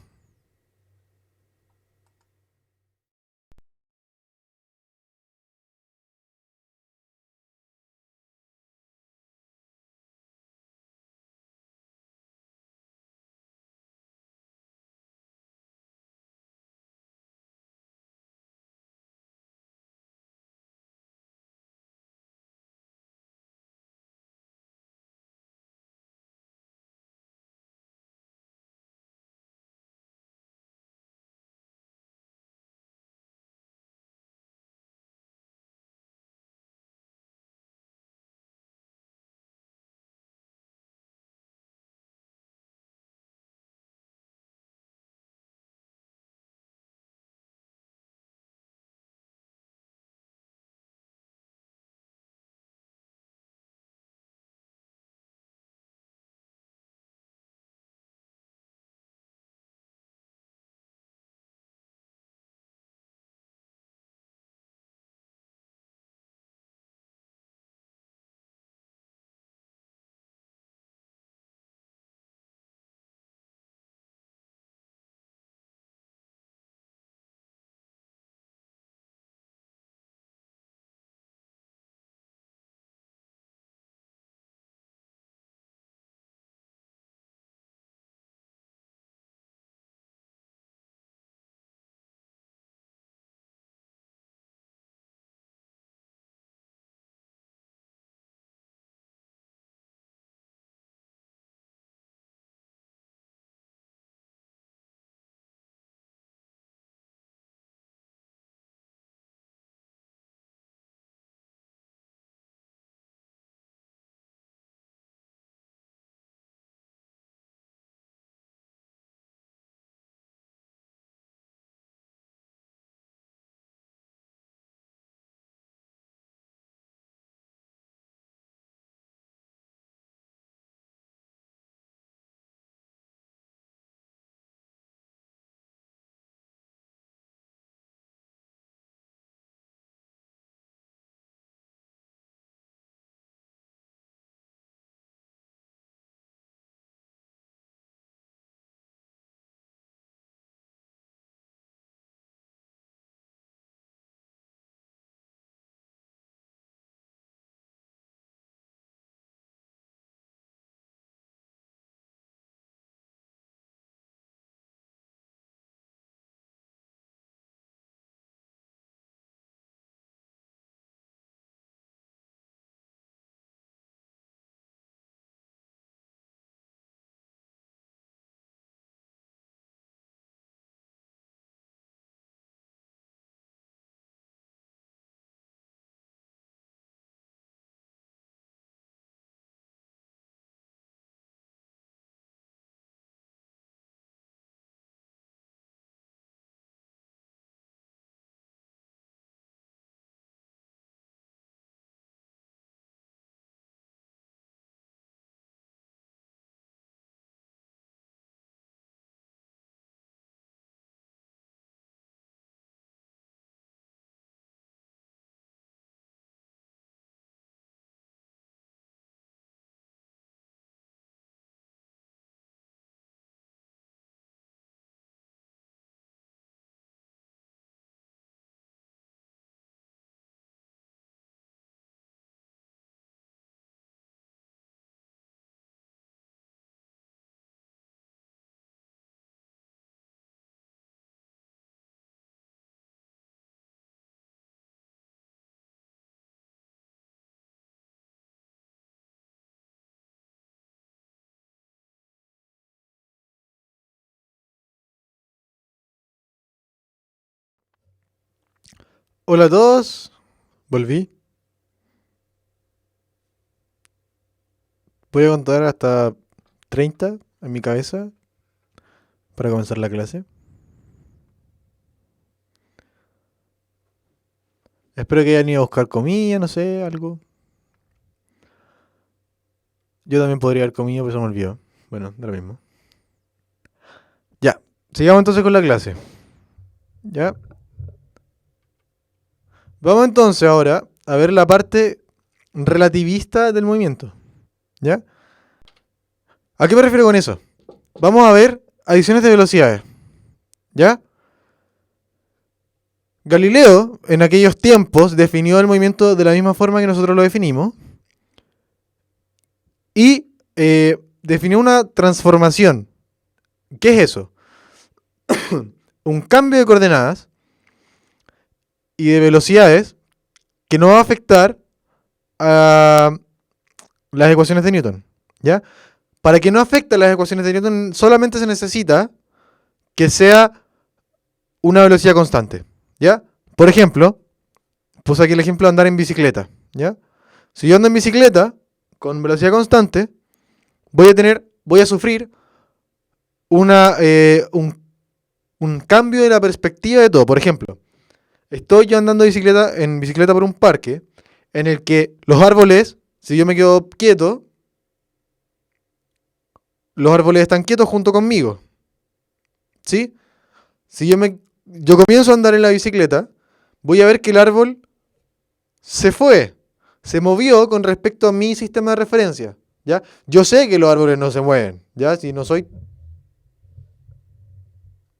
Hola a todos. Volví. Voy a contar hasta 30 en mi cabeza para comenzar la clase. Espero que hayan ido a buscar comida, no sé, algo. Yo también podría haber comido, pero se me olvidó. Bueno, da lo mismo. Ya, sigamos entonces con la clase. Ya. Vamos entonces ahora a ver la parte relativista del movimiento. ¿Ya? ¿A qué me refiero con eso? Vamos a ver adiciones de velocidades. ¿Ya? Galileo, en aquellos tiempos, definió el movimiento de la misma forma que nosotros lo definimos. Y definió una transformación. ¿Qué es eso? Un cambio de coordenadas y de velocidades que no va a afectar a las ecuaciones de Newton. ¿Ya? Para que no afecte a las ecuaciones de Newton, solamente se necesita que sea una velocidad constante. ¿Ya? Por ejemplo, puse aquí el ejemplo de andar en bicicleta. ¿Ya? Si yo ando en bicicleta con velocidad constante, voy a sufrir un cambio de la perspectiva de todo. Por ejemplo, estoy yo andando en bicicleta por un parque en el que los árboles, si yo me quedo quieto, los árboles están quietos junto conmigo. ¿Sí? Si yo comienzo a andar en la bicicleta, voy a ver que el árbol se movió con respecto a mi sistema de referencia. ¿Ya? Yo sé que los árboles no se mueven. ¿Ya? Si no soy,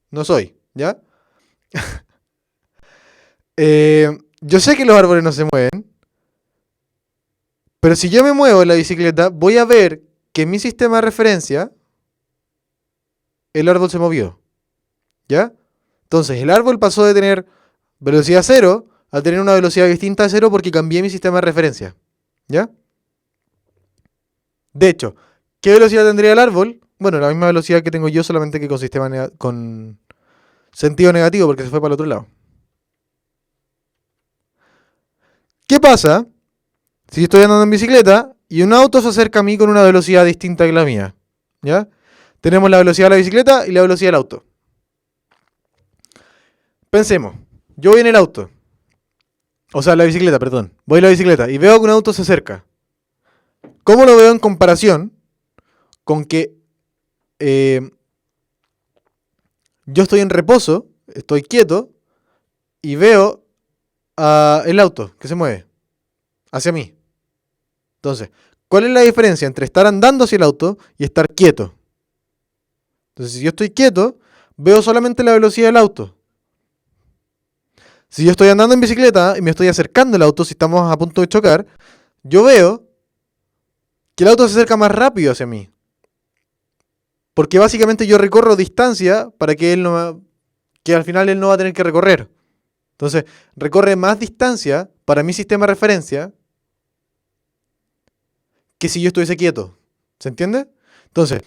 no soy. ¿Ya? Yo sé que los árboles no se mueven, pero si yo me muevo en la bicicleta, voy a ver que en mi sistema de referencia el árbol se movió. ¿Ya? Entonces, el árbol pasó de tener velocidad cero a tener una velocidad distinta a cero porque cambié mi sistema de referencia. ¿Ya? De hecho, ¿qué velocidad tendría el árbol? Bueno, la misma velocidad que tengo yo, solamente que con sentido negativo porque se fue para el otro lado. ¿Qué pasa si estoy andando en bicicleta y un auto se acerca a mí con una velocidad distinta que la mía? ¿Ya? Tenemos la velocidad de la bicicleta y la velocidad del auto. Pensemos, yo voy en el auto. O sea, la bicicleta, perdón. Voy en la bicicleta y veo que un auto se acerca. ¿Cómo lo veo en comparación con que yo estoy en reposo, estoy quieto y veo el auto que se mueve hacia mí? Entonces, ¿cuál es la diferencia entre estar andando hacia el auto y estar quieto? Entonces, si yo estoy quieto, veo solamente la velocidad del auto. Si yo estoy andando en bicicleta y me estoy acercando al auto, si estamos a punto de chocar, yo veo que el auto se acerca más rápido hacia mí. Porque básicamente yo recorro distancia para que que al final él no va a tener que recorrer. Entonces, recorre más distancia para mi sistema de referencia que si yo estuviese quieto. ¿Se entiende? Entonces,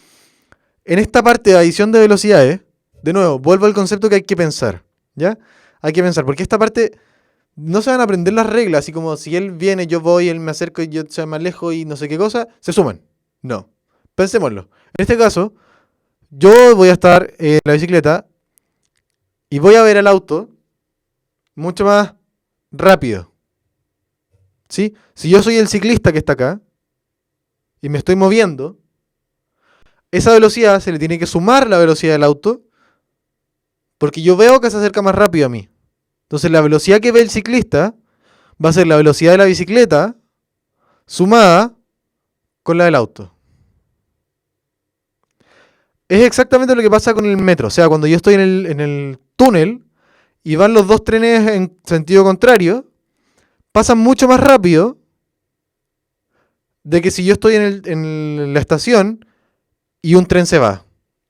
en esta parte de adición de velocidades, de nuevo, vuelvo al concepto que hay que pensar. ¿Ya? Hay que pensar, porque esta parte no se van a aprender las reglas, así como si él viene, yo voy, él me acerco y yo se me alejo y no sé qué cosa, se suman. No. Pensémoslo. En este caso, yo voy a estar en la bicicleta y voy a ver el auto mucho más rápido. ¿Sí? Si yo soy el ciclista que está acá y me estoy moviendo, esa velocidad se le tiene que sumar la velocidad del auto porque yo veo que se acerca más rápido a mí. Entonces la velocidad que ve el ciclista va a ser la velocidad de la bicicleta sumada con la del auto. Es exactamente lo que pasa con el metro. O sea, cuando yo estoy en el túnel y van los dos trenes en sentido contrario, pasan mucho más rápido de que si yo estoy en la estación y un tren se va.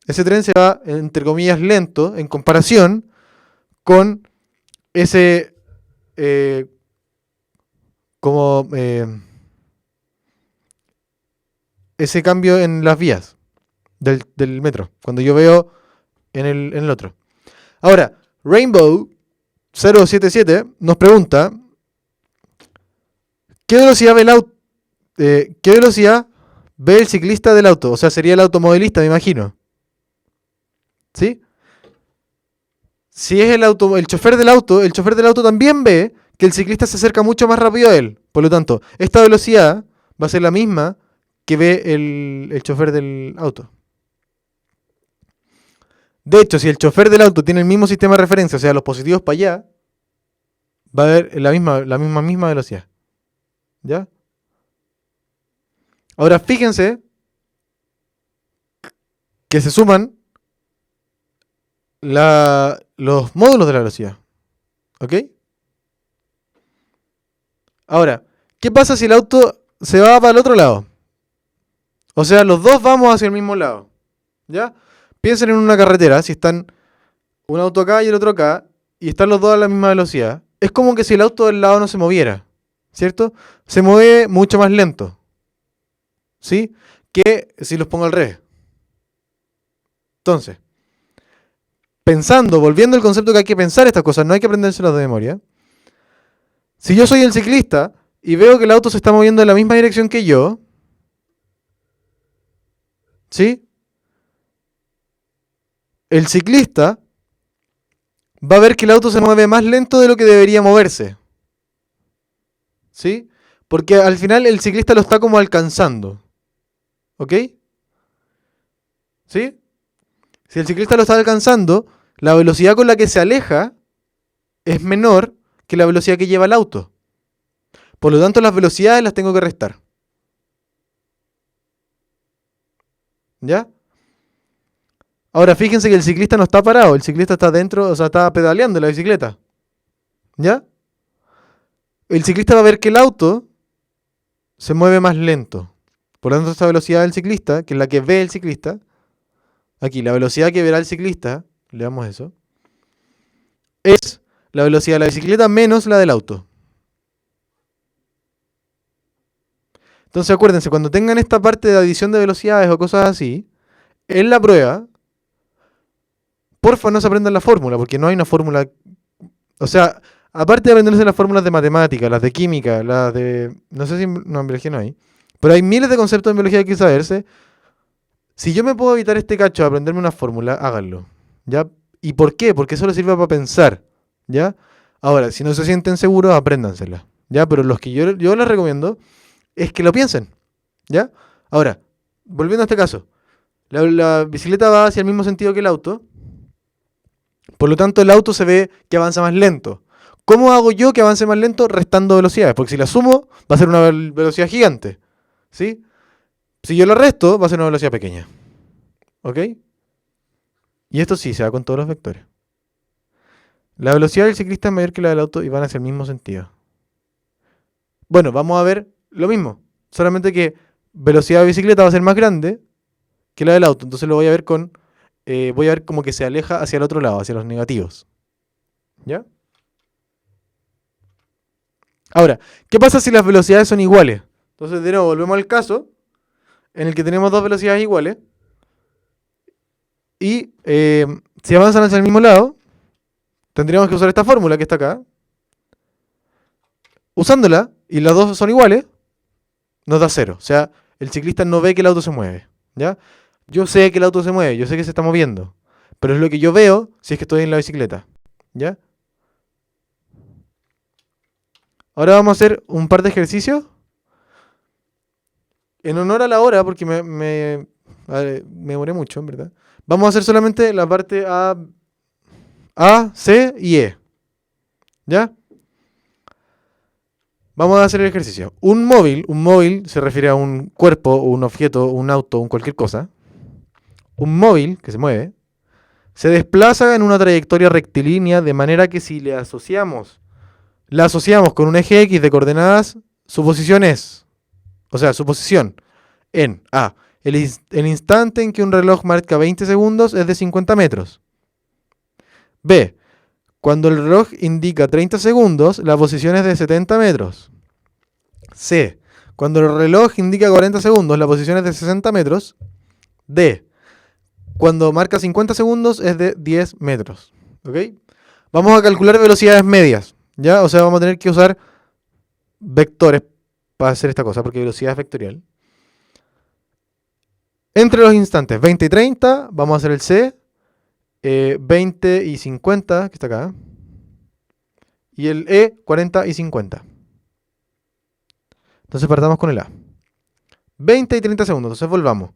Ese tren se va, entre comillas, lento en comparación con ese como ese cambio en las vías del metro, cuando yo veo en el otro. Ahora, Rainbow 077 nos pregunta ¿qué velocidad ve qué velocidad ve el ciclista del auto? O sea, sería el automovilista, me imagino. ¿Sí? Si es el chofer del auto también ve que el ciclista se acerca mucho más rápido a él. Por lo tanto, esta velocidad va a ser la misma que ve el chofer del auto. De hecho, si el chofer del auto tiene el mismo sistema de referencia, o sea, los positivos para allá, va a haber la misma velocidad. ¿Ya? Ahora fíjense que se suman los módulos de la velocidad. ¿Ok? Ahora, ¿qué pasa si el auto se va para el otro lado? O sea, los dos vamos hacia el mismo lado. ¿Ya? Piensen en una carretera, si están un auto acá y el otro acá, y están los dos a la misma velocidad. Es como que si el auto del lado no se moviera, ¿cierto? Se mueve mucho más lento, ¿sí? Que si los pongo al revés. Entonces, volviendo al concepto que hay que pensar estas cosas, no hay que aprendérselas de memoria. Si yo soy el ciclista y veo que el auto se está moviendo en la misma dirección que yo, ¿sí? El ciclista va a ver que el auto se mueve más lento de lo que debería moverse, ¿sí? Porque al final el ciclista lo está como alcanzando, ¿ok? ¿Sí? Si el ciclista lo está alcanzando, la velocidad con la que se aleja es menor que la velocidad que lleva el auto. Por lo tanto, las velocidades las tengo que restar. ¿Ya? Ahora, fíjense que el ciclista no está parado, el ciclista está dentro, o sea, está pedaleando la bicicleta. ¿Ya? El ciclista va a ver que el auto se mueve más lento. Por lo tanto, esta velocidad del ciclista, que es la que ve el ciclista, aquí, la velocidad que verá el ciclista, leamos eso, es la velocidad de la bicicleta menos la del auto. Entonces acuérdense, cuando tengan esta parte de adición de velocidades o cosas así, en la prueba, porfa no se aprendan la fórmula, porque no hay una fórmula. O sea, aparte de aprenderse las fórmulas de matemática, las de química, las de... No sé si no, en biología no hay. Pero hay miles de conceptos en biología que hay que saberse. Si yo me puedo evitar este cacho de aprenderme una fórmula, háganlo. ¿Ya? ¿Y por qué? Porque eso les sirve para pensar. ¿Ya? Ahora, si no se sienten seguros, apréndansela. ¿Ya? Pero los que yo les recomiendo es que lo piensen. ¿Ya? Ahora, volviendo a este caso. La bicicleta va hacia el mismo sentido que el auto. Por lo tanto, el auto se ve que avanza más lento. ¿Cómo hago yo que avance más lento? Restando velocidades. Porque si la sumo, va a ser una velocidad gigante. ¿Sí? Si yo la resto, va a ser una velocidad pequeña. ¿Ok? Y esto sí, se da con todos los vectores. La velocidad del ciclista es mayor que la del auto y van hacia el mismo sentido. Bueno, vamos a ver lo mismo. Solamente que velocidad de bicicleta va a ser más grande que la del auto. Entonces lo voy a ver voy a ver como que se aleja hacia el otro lado, hacia los negativos. ¿Ya? Ahora, ¿qué pasa si las velocidades son iguales? Entonces, de nuevo, volvemos al caso en el que tenemos dos velocidades iguales. Y si avanzan hacia el mismo lado, tendríamos que usar esta fórmula que está acá. Usándola, y las dos son iguales, nos da 0. O sea, el ciclista no ve que el auto se mueve. ¿Ya? Yo sé que el auto se mueve, yo sé que se está moviendo. Pero es lo que yo veo si es que estoy en la bicicleta. ¿Ya? Ahora vamos a hacer un par de ejercicios. En honor a la hora, porque me demoré mucho, en verdad. Vamos a hacer solamente la parte A, C y E. ¿Ya? Vamos a hacer el ejercicio. Un móvil se refiere a un cuerpo, un objeto, un auto, un cualquier cosa. Un móvil que se mueve, se desplaza en una trayectoria rectilínea de manera que si la asociamos con un eje X de coordenadas, su posición es, o sea, su posición en A, el instante en que un reloj marca 20 segundos es de 50 metros. B, cuando el reloj indica 30 segundos, la posición es de 70 metros. C, cuando el reloj indica 40 segundos, la posición es de 60 metros. D, cuando marca 50 segundos es de 10 metros. ¿Ok? Vamos a calcular velocidades medias. ¿Ya? O sea, vamos a tener que usar vectores para hacer esta cosa, porque velocidad es vectorial. Entre los instantes 20 y 30, vamos a hacer el C. 20 y 50, que está acá. y el E 40 y 50. Entonces partamos con el A. 20 y 30 segundos, entonces volvamos.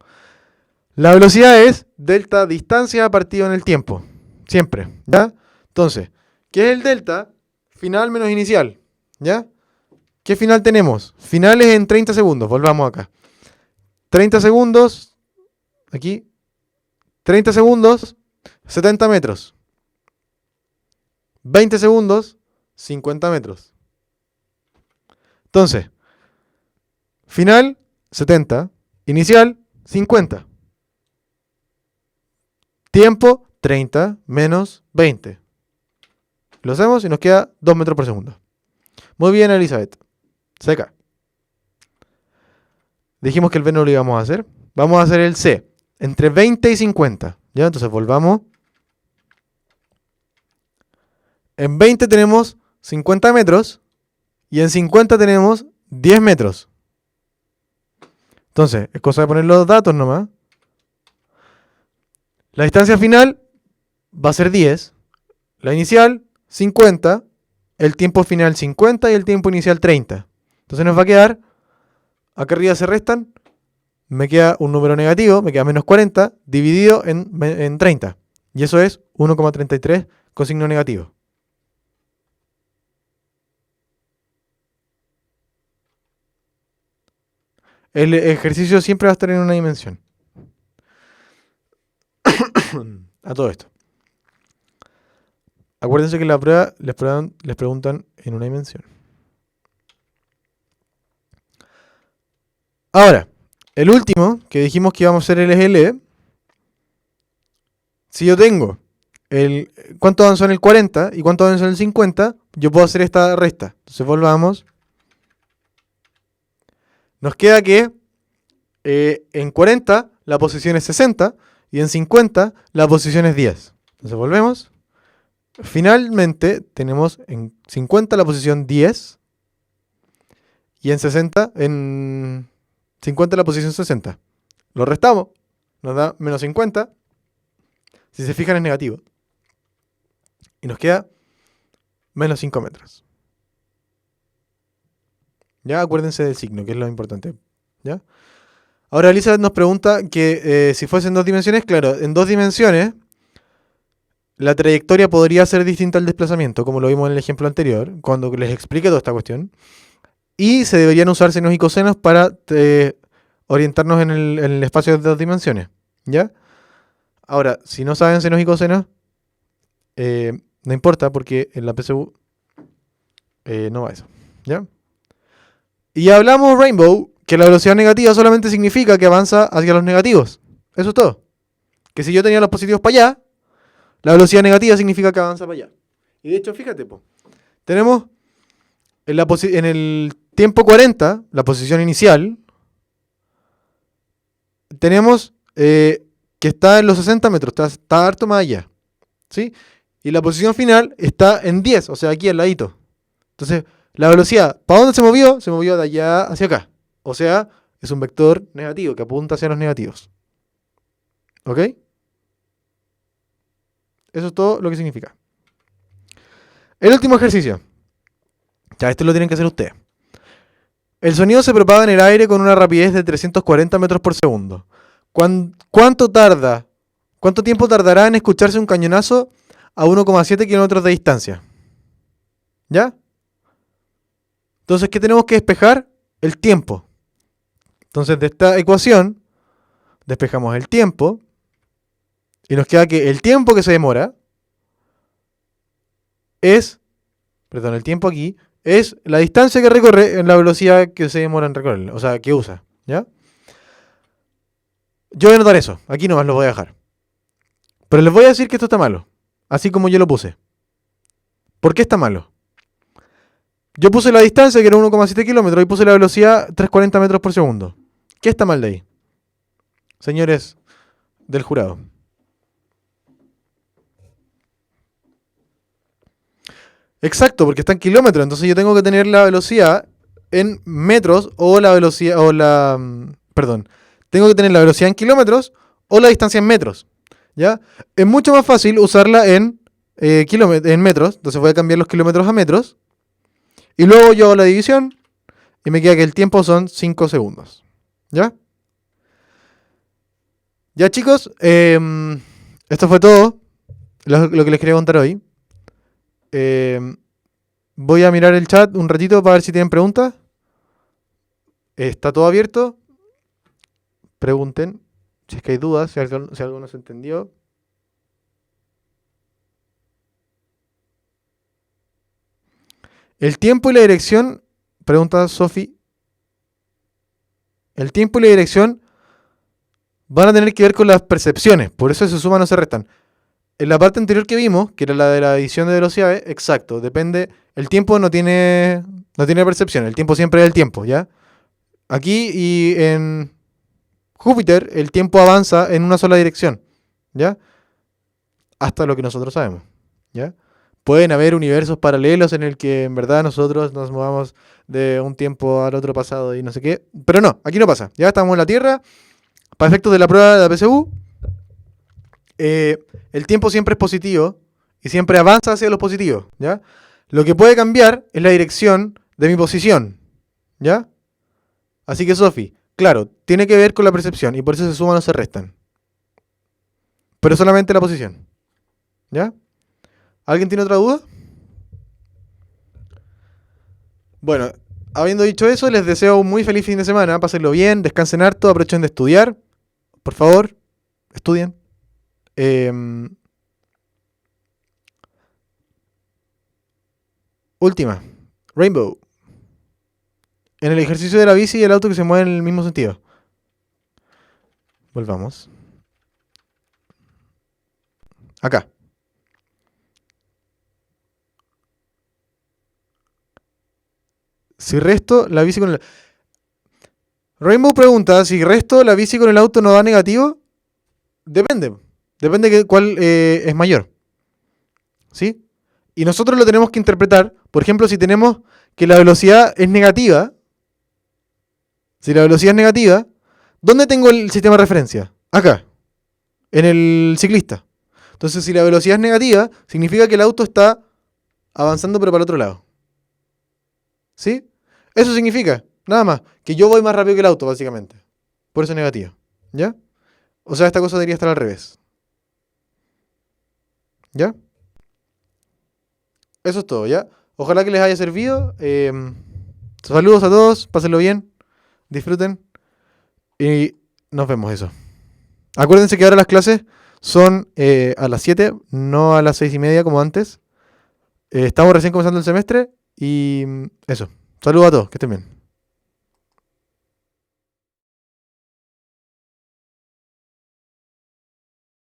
La velocidad es delta distancia partido en el tiempo. Siempre, ¿ya? Entonces, ¿qué es el delta? Final menos inicial, ¿ya? ¿Qué final tenemos? Final es en 30 segundos, volvamos acá. 30 segundos, aquí, 30 segundos, 70 metros. 20 segundos, 50 metros. Entonces, final, 70. Inicial, 50. Tiempo, 30 menos 20. Lo hacemos y nos queda 2 metros por segundo. Muy bien, Elizabeth. Seca. Dijimos que el B no lo íbamos a hacer. Vamos a hacer el C. Entre 20 y 50. ¿Ya? Entonces volvamos. En 20 tenemos 50 metros. Y en 50 tenemos 10 metros. Entonces, es cosa de poner los datos nomás. La distancia final va a ser 10. La inicial, 50. El tiempo final, 50. Y el tiempo inicial, 30. Entonces nos va a quedar... Acá arriba se restan. Me queda un número negativo. Me queda menos 40 dividido en 30. Y eso es 1,33 con signo negativo. El ejercicio siempre va a estar en una dimensión. A todo esto. Acuérdense que en la prueba les preguntan en una dimensión. Ahora, el último que dijimos que íbamos a hacer el SL. Si yo tengo cuánto avanzó en el 40 y cuánto avanzó en el 50, yo puedo hacer esta resta. Entonces volvamos. Nos queda que en 40 la posición es 60 y en 50 la posición es 10. Entonces volvemos. Finalmente tenemos en 50 la posición 10 y en 50 la posición 60. Lo restamos, nos da menos 50. Si se fijan es negativo. Y nos queda menos 5 metros. Ya acuérdense del signo, que es lo importante. ¿Ya? Ahora Elizabeth nos pregunta que si fuese en 2 dimensiones, claro, en 2 dimensiones la trayectoria podría ser distinta al desplazamiento, como lo vimos en el ejemplo anterior, cuando les expliqué toda esta cuestión. Y se deberían usar senos y cosenos para orientarnos en el espacio de 2 dimensiones. ¿Ya? Ahora, si no saben senos y cosenos, no importa porque en la PSU no va eso. ¿Ya? Y ya hablamos, Rainbow, que la velocidad negativa solamente significa que avanza hacia los negativos. Eso es todo. Que si yo tenía los positivos para allá, la velocidad negativa significa que avanza para allá. Y de hecho, fíjate, tenemos en el tiempo 40, la posición inicial, tenemos que está en los 60 metros, está harto más allá. ¿Sí? Y la posición final está en 10, o sea, aquí al ladito. Entonces, la velocidad, ¿para dónde se movió? Se movió de allá hacia acá. O sea, es un vector negativo que apunta hacia los negativos. ¿Ok? Eso es todo lo que significa. El último ejercicio. Ya, esto lo tienen que hacer ustedes. El sonido se propaga en el aire con una rapidez de 340 metros por segundo. ¿Cuánto tiempo tardará en escucharse un cañonazo a 1,7 kilómetros de distancia? ¿Ya? Entonces, ¿qué tenemos que despejar? El tiempo. Entonces, de esta ecuación, despejamos el tiempo. Y nos queda que el tiempo que se demora el tiempo aquí es la distancia que recorre en la velocidad que se demora en recorrer, o sea, que usa, ¿ya? Yo voy a anotar eso, aquí nomás lo voy a dejar. Pero les voy a decir que esto está malo, así como yo lo puse. ¿Por qué está malo? Yo puse la distancia, que era 1,7 kilómetros, y puse la velocidad 340 metros por segundo. ¿Qué está mal de ahí? Señores del jurado. Exacto, porque está en kilómetros, entonces yo tengo que tener la velocidad en metros o la velocidad, tengo que tener la velocidad en kilómetros o la distancia en metros, ¿ya? Es mucho más fácil usarla en en metros. Entonces voy a cambiar los kilómetros a metros. Y luego yo hago la división y me queda que el tiempo son 5 segundos. ¿Ya? Ya chicos, esto fue todo lo que les quería contar hoy. Voy a mirar el chat un ratito para ver si tienen preguntas. Está todo abierto. Pregunten si es que hay dudas, si algo no se entendió. El tiempo y la dirección, pregunta Sofi. El tiempo y la dirección van a tener que ver con las percepciones, por eso se suman o se restan. En la parte anterior que vimos, que era la de la adición de velocidades, exacto, depende. El tiempo no tiene percepción, el tiempo siempre es el tiempo, ¿ya? Aquí y en Júpiter el tiempo avanza en una sola dirección, ¿ya? Hasta lo que nosotros sabemos, ¿ya? Pueden haber universos paralelos en el que en verdad nosotros nos movamos de un tiempo al otro pasado y no sé qué. Pero no, aquí no pasa. Ya estamos en la Tierra. Para efectos de la prueba de la PSU, el tiempo siempre es positivo y siempre avanza hacia los positivos, ¿ya? Lo que puede cambiar es la dirección de mi posición, ¿ya? Así que, Sofi, claro, tiene que ver con la percepción y por eso se suman o se restan. Pero solamente la posición, ¿ya? ¿Alguien tiene otra duda? Bueno, habiendo dicho eso, les deseo un muy feliz fin de semana. Pásenlo bien, descansen harto, aprovechen de estudiar. Por favor, estudien. Última. Rainbow. En el ejercicio de la bici y el auto que se mueven en el mismo sentido. Volvamos. Acá. Si resto la bici con el... Rainbow pregunta, si resto la bici con el auto no da negativo. Depende. Depende de cuál es mayor. ¿Sí? Y nosotros lo tenemos que interpretar. Por ejemplo, si tenemos que la velocidad es negativa. Si la velocidad es negativa, ¿dónde tengo el sistema de referencia? Acá. En el ciclista. Entonces, si la velocidad es negativa, significa que el auto está avanzando pero para el otro lado. ¿Sí? Eso significa, nada más, que yo voy más rápido que el auto, básicamente. Por eso es negativo. ¿Ya? O sea, esta cosa debería estar al revés. ¿Ya? Eso es todo, ¿ya? Ojalá que les haya servido. Saludos a todos, pásenlo bien, disfruten y nos vemos eso. Acuérdense que ahora las clases son a las 7, no a las 6:30 como antes. Estamos recién comenzando el semestre y eso. Saludos a todos, que estén bien.